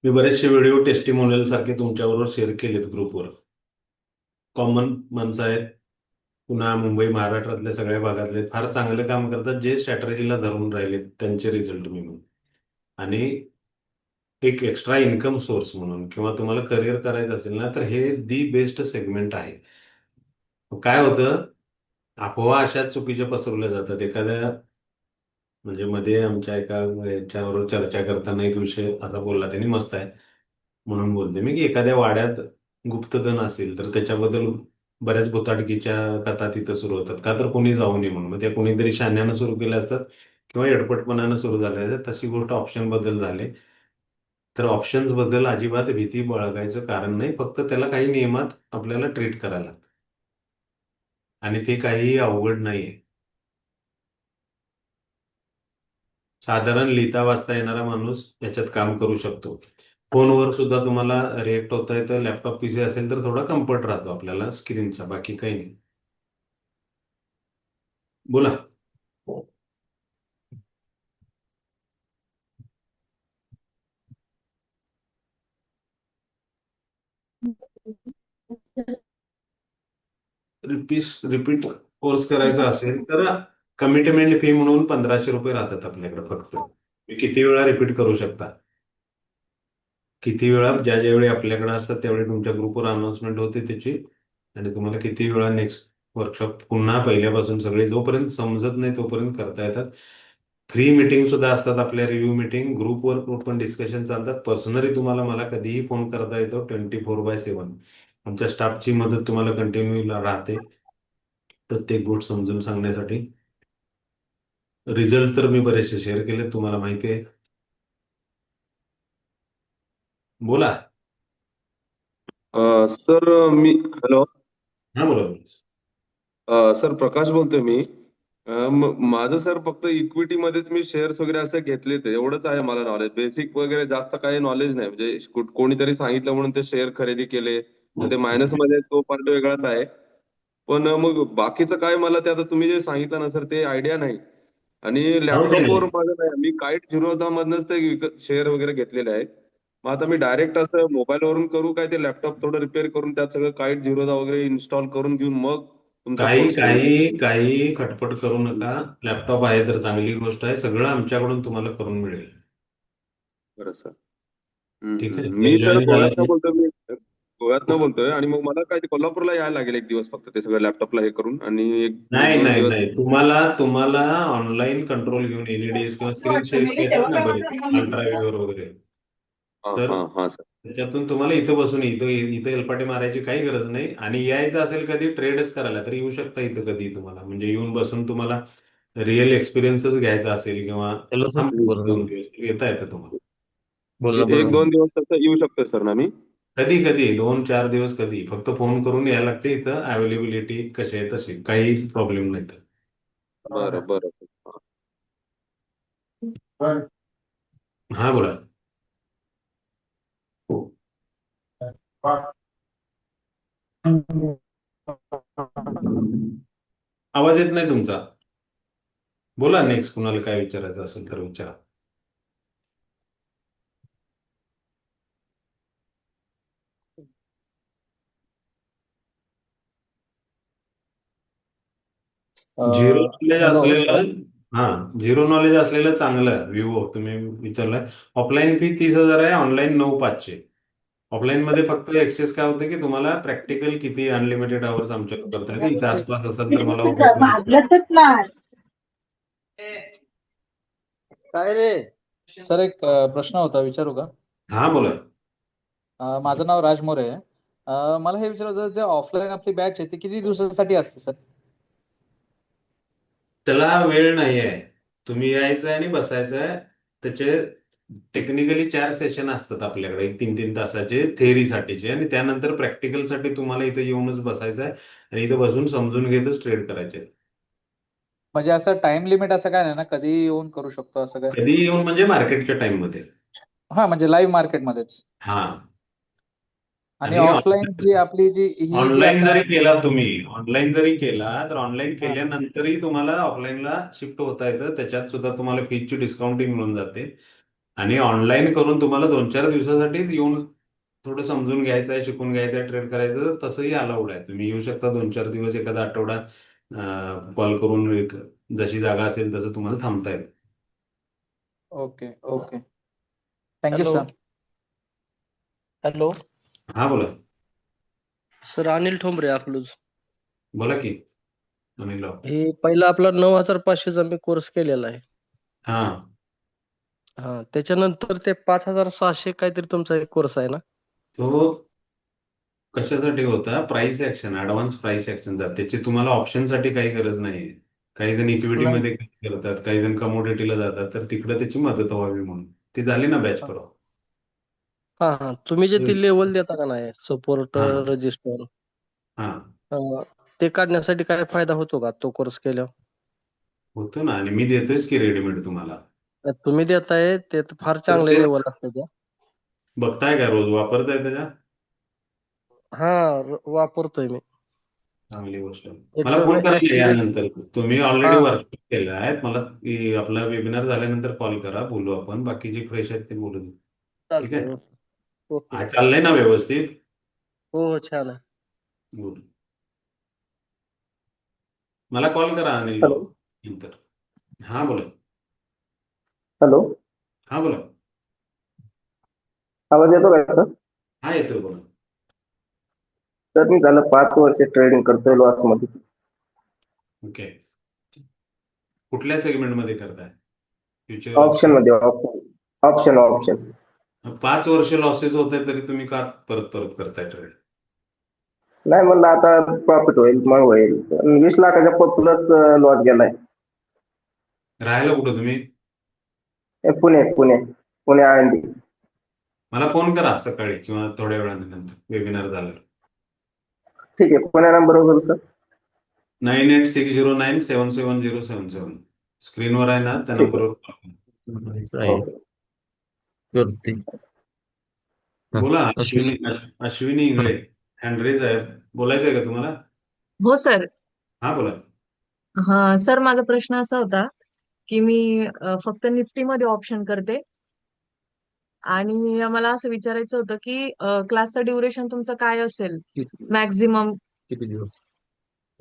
मी बरेचसे व्हिडिओ टेस्टिमोनियल सारखे तुमच्याबरोबर शेअर केलेत ग्रुपवर. कॉमन माणसं आहेत, पुन्हा मुंबई महाराष्ट्रातल्या सगळ्या भागातले फार चांगलं काम करतात जे स्ट्रॅटर्जीला धरून राहिले त्यांचे रिझल्ट मी म्हणून. आणि एक एक्स्ट्रा इन्कम सोर्स म्हणून किंवा तुम्हाला करिअर करायचं असेल ना तर हे दी बेस्ट सेगमेंट आहे. काय होतं, अफवा अशा चुकीच्या पसरवल्या जातात. एखाद्या म्हणजे मध्ये आमच्या एका याच्यावर चर्चा करताना एक विषय असा बोलला त्यांनी, मस्त आहे म्हणून बोलते मी, की एखाद्या वाड्यात गुप्तधन असेल तर त्याच्याबद्दल बऱ्याच भुताटकीच्या कथा तिथं सुरू होतात. का तर कोणी जाऊ नये म्हणून. मग त्या कोणीतरी शाण्यानं सुरू केल्या असतात किंवा एडपटपणानं सुरू झाल्या असतात. तशी गोष्ट ऑप्शन बद्दल झाली. तर ऑप्शन्स बद्दल अजिबात भीती बाळगायचं कारण नाही. फक्त त्याला काही नियमात आपल्याला ट्रीट करायला लागतं आणि ते काही अवघड नाहीये. साधारण लिहिता वाचता येणारा माणूस याच्यात काम करू शकतो. फोनवर सुद्धा तुम्हाला रिएक्ट होता येतं. लॅपटॉप पीसी असेल तर थोडा कम्फर्ट राहतो आपल्याला स्क्रीनचा, बाकी काही नाही. बोला. रिपीट कोर्स करायचा असेल तर कमिटमेंट फी म्हणून 1,500 रुपये राहतात आपल्याकडे फक्त. तुम्ही किती वेळा रिपीट करू शकता. किती वेळा ज्या ज्यावेळी आपल्याकडे असतात त्यावेळी तुमच्या ग्रुपवर अनाउन्समेंट होते त्याची. आणि तुम्हाला किती वेळा नेक्स्ट वर्कशॉप पुन्हा पहिल्यापासून सगळे जोपर्यंत समजत नाही तोपर्यंत करता येतात. फ्री मिटिंग सुद्धा असतात आपल्या, रिव्ह्यू मिटिंग ग्रुपवर पण डिस्कशन चालतात. पर्सनली तुम्हाला मला कधीही फोन करता येतो 24/7. आमच्या स्टाफची मदत तुम्हाला कंटिन्यू राहते प्रत्येक गोष्ट समजून सांगण्यासाठी. रिझल्ट तर मी बरेचसे शेअर केले तुम्हाला माहिती आहे. बोला. सर मी हॅलो. हा बोला बोला. सर प्रकाश बोलतोय मी. माझं सर फक्त इक्विटीमध्येच मी शेअर्स वगैरे असं घेतले ते एवढंच आहे मला नॉलेज. बेसिक वगैरे जास्त काही नॉलेज नाही. म्हणजे कोणीतरी सांगितलं म्हणून ते शेअर खरेदी केले तर ते मायनस मध्ये तो पार्ट वेगळाच आहे. पण मग बाकीचं काय मला ते आता तुम्ही जे सांगितलं ना सर ते आयडिया नाही. आणि राहू दे लॅपटॉपवर नाही. माझं नाही. मी काईट झिरोधा मधनच ते शेअर वगैरे घेतलेले आहेत. मग आता मी डायरेक्ट असं मोबाईलवरून करू काय ते लॅपटॉप थोडं रिपेअर करून त्यात सगळं काईट झिरोधा वगैरे इन्स्टॉल करून घेऊन मग तुमचा काही कोर्स करू? काही काही खटपट करू नका. लॅपटॉप आहे तर चांगली गोष्ट आहे. सगळं आमच्याकडून तुम्हाला करून मिळेल. बरं सर. ठीक आहे. मी हे तर जॉईन गोव्यातनं झालं. बोलतोय. मी गोव्यातनं बोलतोय आणि मग मला काय ते कोल्हापूरला यायला लागेल एक दिवस फक्त ते सगळं लॅपटॉपला हे करून आणि एक नाही दोन नाही दिवस. नाही, तुम्हाला तुम्हाला ऑनलाईन कंट्रोल घेऊन एलईडीज किंवा स्क्रीन शेअर येतात ना बरेच, अल्ट्रा व्ह्यूवर वगैरे. हा तर हा हा सर. त्याच्यातून तुम्हाला इथं बसून इथं इथं हेलपाटे मारायची काही गरज नाही. आणि यायचं असेल कधी ट्रेडच करायला तर येऊ शकता इथं कधी तुम्हाला, म्हणजे येऊन बसून तुम्हाला रिअल एक्सपिरियन्सच घ्यायचा असेल किंवा हॅलो सर, बोला ना. दोन दिवस येता येतं तुम्हाला. बोला बोला एक ना. दोन दिवस तसं येऊ शकतोय सर ना मी? कधी कधी 2-4 दिवस कधी फक्त फोन करून यायला लागते. इथं अवेलेबिलिटी कशी आहे तशी, काही प्रॉब्लेम नाही तर. बरं बरं. हा बोला. आवाज येत नाही तुमचा. बोला, नेक्स्ट कुणाला काय विचारायचं असेल तर विचारा. Zero knowledge hello sir. असलेलं. हा, झिरो नॉलेज असलेलं चांगलं विवो तुम्ही विचारलंय. ऑफलाईन फी 30,000 आहे, ऑनलाईन 9,500. ऑफलाईन मध्ये फक्त एक्सेस काय होतं की तुम्हाला प्रॅक्टिकल किती अनलिमिटेड आवर्स आमच्याकडे करता येते. इथं आसपास असेल तर मला भाजलंच नाही. काय रे? सर एक प्रश्न होता, विचारू का? हा बोला. माझं नाव राज मोरे आहे. मला हे विचारायचं होतं, जे ऑफलाईन आपली बॅच आहे ती किती दिवसासाठी असते सर? त्याला वेळ नाही आहे. तुम्ही यायचं आहे आणि बसायचं आहे. त्याचे टेक्निकली 4 सेशन असतात आपल्याकडे, 3-3 तासाचे थेअरीसाठीचे, आणि त्यानंतर प्रॅक्टिकलसाठी तुम्हाला इथं येऊनच बसायचं आहे आणि इथं बसून समजून घेतच ट्रेड करायचे. म्हणजे असं टाइम लिमिट असं काय नाही ना, कधी येऊन करू शकतो असं काय? कधी येऊन म्हणजे मार्केटच्या टाइम मध्ये. हा, म्हणजे लाईव्ह मार्केटमध्येच. हा. आणि आणि ऑफलाईन जी आपली जी ही जी ऑनलाईन आता जरी केला तुम्ही, ऑनलाईन जरी केला तर ऑनलाईन हा, केल्यानंतरही तुम्हाला ऑफलाईनला शिफ्ट होता येतं. त्याच्यात सुद्धा तुम्हाला फीची डिस्काउंटिंग मिळून जाते. आणि ऑनलाईन करून तुम्हाला 2-4 दिवसासाठीच येऊन थोडं समजून घ्यायचं आहे, शिकून घ्यायचं आहे, ट्रेड करायचं तर तसंही अलाउड आहे. तुम्ही येऊ शकता 2-4 दिवस, एखादा आठवडा कॉल करून जशी जागा असेल तसं तुम्हाला थांबता येईल. Okay okay. Thank you hello. Sir. Hello. हा बोला. सर अनिल ठोंबरे अकलूज. बोला की अनिल राव. हे पहिला आपला 9,500चा मी कोर्स केलेला आहे. हा, हा, त्याच्यानंतर ते 5,600 काहीतरी तुमचा एक कोर्स आहे ना? तो कशासाठी होता? Price action, advance price action जात त्याची तुम्हाला ऑप्शनसाठी काही गरज नाही. काही जण नाही. इक्विटीमध्ये करतात, काही जण कमोडिटीला जातात, तर तिकडे त्याची मदत व्हावी म्हणून ती झाली ना बॅच परवा. हा हा, तुम्ही जे ती लेवल देता का नाही, सपोर्ट हा रजिस्टर, हा, ते काढण्यासाठी काय फायदा होतो का तो कोर्स केल्यावर? होतो ना, आणि मी देतोयच की रेडीमेड तुम्हाला. तुम्ही देताय ते तर फार तर चांगले ते लेवल असते त्या. बघताय का, रोज वापरताय त्याच्या? हा, वापरतोय मी. चांगली गोष्ट आहे. एक मला फोन करा ऍक्टिव्हेट. यानंतर. तुम्ही ऑलरेडी हा हा, वर्क केलं आहे. मला आपला वेबिनार झाल्यानंतर कॉल करा, बोलू आपण. बाकी जे फ्रेश आहेत ते बोलू दे. ठीक चालतंय. आहे. ओके. हा, चाललंय ना व्यवस्थित? हो हो, छान आहे. गुड. मला कॉल करा अनिल हॅलो. राव नंतर. हा बोला. हॅलो. हा बोला. आवाज येतो का सर? हा येतोय, बोला. सर मी झालं 5 वर्ष ट्रेडिंग करतोय लॉस मध्ये. ओके. कुठल्या सेगमेंटमध्ये करताय? Future, option option? मध्ये, ऑप्शन. 5 वर्ष लॉसेस होत आहे तरी तुम्ही का परत परत करताय ट्रेड? नाही म्हणलं आता प्रॉफिट होईल मग होईल. 20 लाखाच्या प्लस लॉस गेलाय. राहायला कुठं तुम्ही? पुणे आळंदी. मला फोन करा सकाळी किंवा थोड्या वेळानंतर वेबिनार झालं. ठीक आहे, पुण्या नंबर वगैरे सर. 9860977077 स्क्रीनवर आहे ना त्या ठीक आहे. नंबरवर call करा. करायचं आहे ओके. करते हा, बोला अश्विनी अश्विनी हा. इंगळे हँड रेज आहे, बोलायचं आहे का तुम्हाला? हो सर. हा बोला. हा सर, माझा प्रश्न असा होता की मी फक्त निफ्टीमध्ये ऑप्शन करते आणि मला असं विचारायचं होतं की क्लासचं ड्युरेशन तुमचं काय असेल किती मॅक्झिमम किती दिवस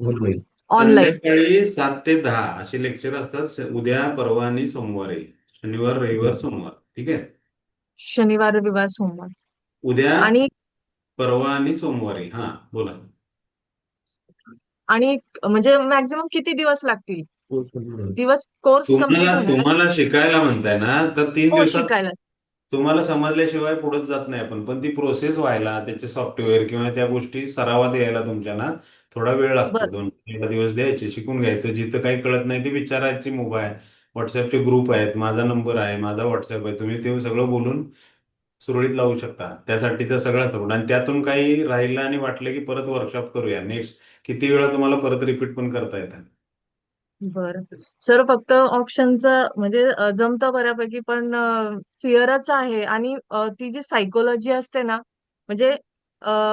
होईल ऑनलाईन? संध्याकाळी 7 ते 10 असे लेक्चर असतात उद्या, परवा आणि सोमवारी. शनिवार, रविवार, सोमवार. ठीक आहे. शनिवार, रविवार, सोमवार. उद्या, आणि परवा आणि सोमवारी. हा बोला. आणि म्हणजे मॅक्झिमम किती दिवस लागतील? दिवस कोर्स कम्प्लीट तुम्हाला होण्याला? तुम्हाला शिकायला म्हणताय ना, तर 3 हो, दिवसात शिकायला. तुम्हाला समजल्याशिवाय पुढेच जात नाही आपण. पण ती प्रोसेस व्हायला, त्याचे सॉफ्टवेअर किंवा त्या गोष्टी सरावात यायला तुमच्या ना थोडा वेळ लागतो. बर 2-3 दिवस द्यायचे, शिकून घ्यायचं. जिथं काही कळत नाही ते विचारायची. मोबाईल, व्हॉट्सअपचे ग्रुप आहेत, माझा नंबर आहे, माझा व्हॉट्सअप आहे. तुम्ही ते सगळं बोलून सुरळीत लावू शकता. त्यासाठीचा सगळा सपोर्ट. आणि त्यातून काही राहिलं आणि वाटलं की परत वर्कशॉप करूया. नेक्स्ट किती वेळा तुम्हाला परत रिपीट पण करता येतं. बर सर, फक्त ऑप्शनचं म्हणजे जमतं बऱ्यापैकी, पण फिअरच आहे. आणि ती जी सायकोलॉजी असते ना, म्हणजे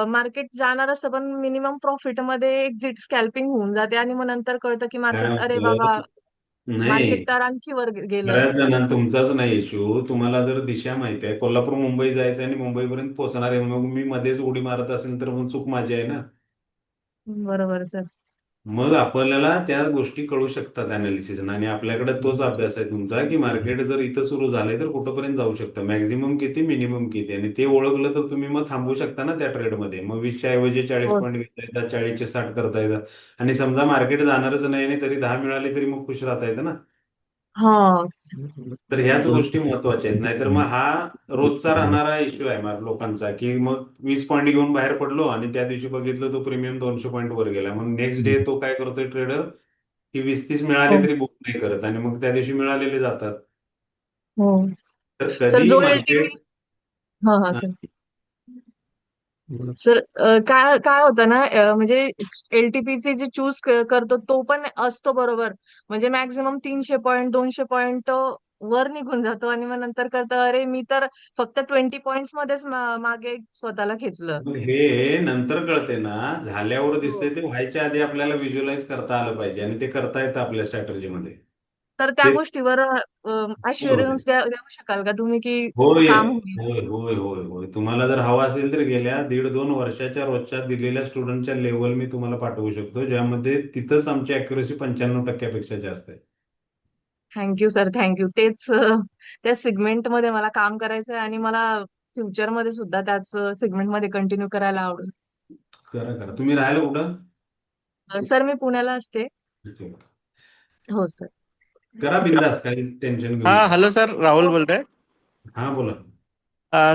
मार्केट जाणार असतं पण मिनिमम प्रॉफिट मध्ये एक्झिट स्कॅल्पिंग होऊन जाते आणि मग नंतर कळतं की काय मार्केट, अरे बाबा, होतं? मार्केट नाही, तर आणखी वर गेलं. बऱ्याच जणांना तुमचाच नाही इश्यू. तुम्हाला जर दिशा माहिती आहे, कोल्हापूर मुंबई जायचं आणि मुंबईपर्यंत पोहोचणार आहे, मग मी मध्येच उडी मारत असेल तर मग चूक माझी आहे ना. बरोबर सर. मग आपल्याला त्या गोष्टी कळू शकतात अनालिसिस. आणि आपल्याकडे तोच अभ्यास आहे तुमचा की मार्केट जर इथं सुरू झालंय तर कुठंपर्यंत जाऊ शकतं, मॅक्झिमम किती, मिनिमम किती. आणि ते ओळखलं तर तुम्ही मग थांबू शकता ना त्या ट्रेडमध्ये. मग 20च्या ऐवजी 40 हो. पॉईंट घेता येतात, 40चे 60 करता येतात. आणि समजा मार्केट जाणारच नाही आणि तरी 10 मिळाले तरी मग खुश राहता येतं ना. हा. तर ह्याच गोष्टी महत्वाच्या आहेत. नाहीतर मग हा रोजचा राहणारा इश्यू आहे लोकांचा, की मग 20 पॉईंट घेऊन बाहेर पडलो आणि त्या दिवशी बघितलं तो प्रीमियम 200 पॉईंट वर गेला. मग नेक्स्ट डे तो काय करतोय ट्रेडर, की 20-30 मिळाले हो. तरी बुक नाही करत आणि मग त्या दिवशी मिळालेले जातात. हो तर सर, कधी जो एलटीपी. मार्केट हा हा सर. सर, काय काय होतं ना, म्हणजे एलटीपीचे जे चूज करतो तो पण असतो बरोबर. म्हणजे मॅक्झिमम 300 पॉईंट, 200 पॉईंट वर निघून जातो आणि मग नंतर कळतं, अरे मी तर फक्त 20 पॉइंट्स मध्येच मागे स्वतःला खेचलं. मग हे नंतर कळते ना, झाल्यावर हो. दिसते. ते व्हायच्या आधी आपल्याला व्हिज्युअलाइज करता आलं पाहिजे आणि ते करता येतं आपल्या स्ट्रॅटर्जीमध्ये. तर त्या ते गोष्टीवर अश्युरन्स देऊ शकाल का तुम्ही की होय काम होईल? होय होय होय होय. तुम्हाला जर हवा असेल तर गेल्या 1.5-2 वर्षाच्या रोजच्या दिलेल्या स्टुडंटच्या लेवल मी तुम्हाला पाठवू शकतो, ज्यामध्ये तिथंच आमची अॅक्युरेसी 95% जास्त आहे. Thank you sir, thank you. तेच त्या सेगमेंट मध्ये मला काम करायचं आहे आणि मला फ्युचर मध्ये सुद्धा त्याच सेगमेंट मध्ये कंटिन्यू करायला आवडेल. करा करा. तुम्ही राहायला कुठं? सर, मी पुण्याला असते. ठीक आहे. हो सर. करा बिंदास, काही टेन्शन घेऊ हा, नका. हॅलो सर, राहुल बोलतोय. हा बोला.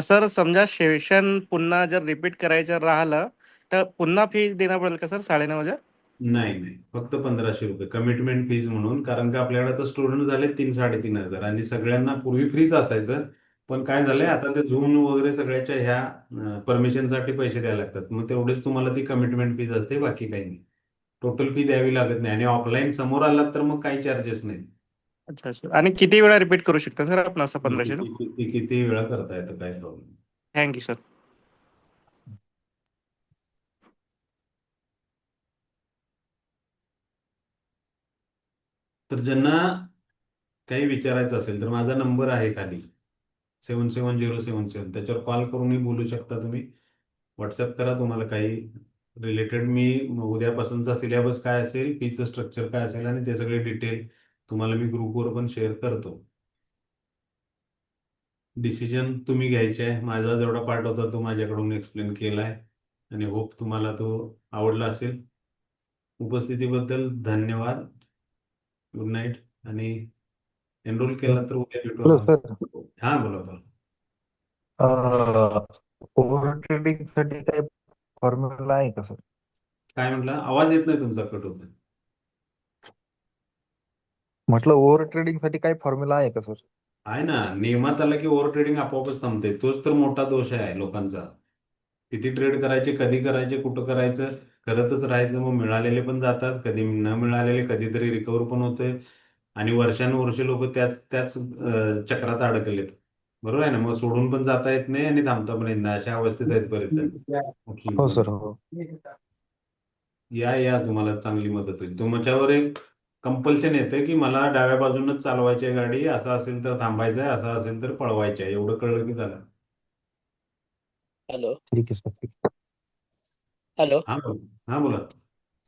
सर, समजा सेशन पुन्हा जर रिपीट करायचं राहिलं तर पुन्हा फी देणं पडेल का सर 9,500? नाही नाही, फक्त 1,500 रुपये कमिटमेंट फीज म्हणून. कारण का आपल्याकडे आता स्टुडंट झाले 3-3,500 आणि सगळ्यांना पूर्वी फ्रीच असायचं. पण काय झालंय, अच्छा. आता ते झूम वगैरे सगळ्याच्या ह्या परमिशनसाठी पैसे द्यायला लागतात. मग तेवढेच तुम्हाला ती कमिटमेंट फीज असते, बाकी काही नाही. टोटल फी द्यावी लागत नाही. आणि ऑफलाईन समोर आलात तर मग काही चार्जेस नाही. अच्छा सर. आणि किती वेळा रिपीट करू शकता सर आपण असं 1,500? किती वेळा करता येतं, काय प्रॉब्लेम. Thank you sir. तर ज्यांना काही विचारायचं असेल तर माझा नंबर आहे खाली, 770777. त्याच्यावर कॉल करूनही बोलू शकता तुम्ही. व्हॉट्सअप करा तुम्हाला काही रिलेटेड. मी उद्यापासूनचा सिलेबस काय असेल, फीचं स्ट्रक्चर काय असेल आणि ते सगळे डिटेल तुम्हाला मी ग्रुपवर पण शेअर करतो. डिसिजन तुम्ही घ्यायचे आहे. माझा जेवढा पार्ट होता तो माझ्याकडून एक्सप्लेन केला आहे आणि होप तुम्हाला तो आवडला असेल. उपस्थितीबद्दल धन्यवाद. Good night. आणि एनरोल केला तर उद्या भेटू हॅलो आपण. सर, हा बोला बोला. ओव्हर ट्रेडिंग साठी काही फॉर्म्युला आहे का सर? काय म्हटलं, आवाज येत नाही तुमचा, कट होतोय. म्हटलं ओव्हर ट्रेडिंग साठी काही फॉर्म्युला आहे का सर? आहे ना, नियमात आला की ओव्हर ट्रेडिंग आपोआपच थांबते. तोच तर मोठा दोष आहे लोकांचा. किती ट्रेड करायचे, कधी करायचे, कुठं करायचं. करतच राहायचं. मग मिळालेले पण जातात, कधी न मिळालेले कधीतरी रिकवर पण होते आणि वर्षानुवर्ष लोक त्याच त्याच चक्रात अडकलेत. बरोबर आहे ना? मग सोडून पण जाता येत नाही आणि थांबता पण येत नाही, अशा अवस्थेत आहेत बरेच जण. ऑप्शन हो घेऊन सर हो या तुम्हाला चांगली मदत होईल. तुमच्यावर एक कंपल्शन येतं की मला डाव्या बाजूनच चालवायची आहे गाडी, असं असेल तर थांबायचं आहे, असं असेल तर पळवायची आहे. एवढं कळलं की झालं. हॅलो ठीक आहे सर ठीक हॅलो हा बोला, हा बोला.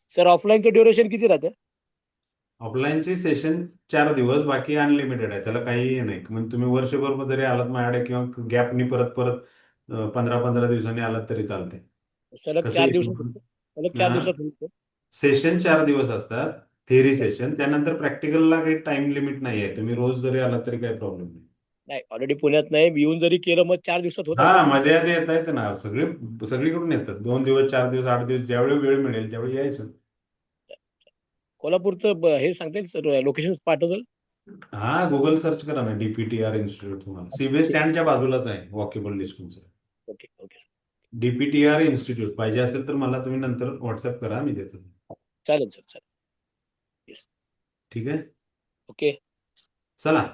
सर ऑफलाईनचं ड्युरेशन किती राहतं? ऑफलाईनची सेशन 4 दिवस, बाकी अनलिमिटेड आहे. त्याला काही हे नाही. म्हणजे तुम्ही वर्षभर जरी आलात माझ्याकडे किंवा गॅपनी परत परत 15-15 दिवसांनी आलात तरी चालते. सलग कसं 4 दिवसात सलग 4 दिवसात होईल sir? सेशन 4 दिवस असतात, थेअरी सेशन. त्यानंतर प्रॅक्टिकलला काही टाइम लिमिट नाही आहे. तुम्ही रोज जरी आलात तरी काही प्रॉब्लेम नाही. नाही ऑलरेडी पुण्यात नाही मी येऊन जरी केलं मग 4 दिवसात होत हा, असेल. मध्ये आधी येता येतं ना. सगळीकडून येतात. 2 दिवस, 4 दिवस, 8 दिवस, ज्यावेळी वेळ मिळेल त्यावेळी यायचं. कोल्हापूरचं हे सांगता येईल सर लोकेशन पाठवलं? हा, गुगल सर्च करा ना, DPTR इन्स्टिट्यूट. तुम्हाला सीबीएस स्टँडच्या बाजूलाच आहे, walkable distance. Okay okay sir DPTR institute पाहिजे असेल तर मला तुम्ही नंतर व्हॉट्सअप करा, मी देतो. चालेल सर चालेल. येस ठीक आहे, ओके चला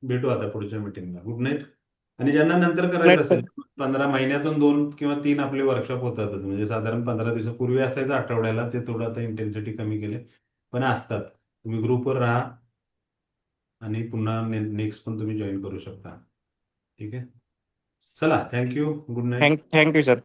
भेटू आता पुढच्या मीटिंगला. Good night. आणि ज्यांना नंतर करायचं नाईट असेल 15 महिन्यातून 2 किंवा 3 आपले वर्कशॉप होतातच. म्हणजे साधारण 15 दिवसापूर्वी असायचं आठवड्याला, ते थोडं आता इंटेन्सिटी कमी केले पण असतात. तुम्ही ग्रुपवर राहा आणि पुन्हा नेक्स्ट पण तुम्ही जॉईन करू शकता. ठीक आहे, चला thank you, good night. Thank you sir.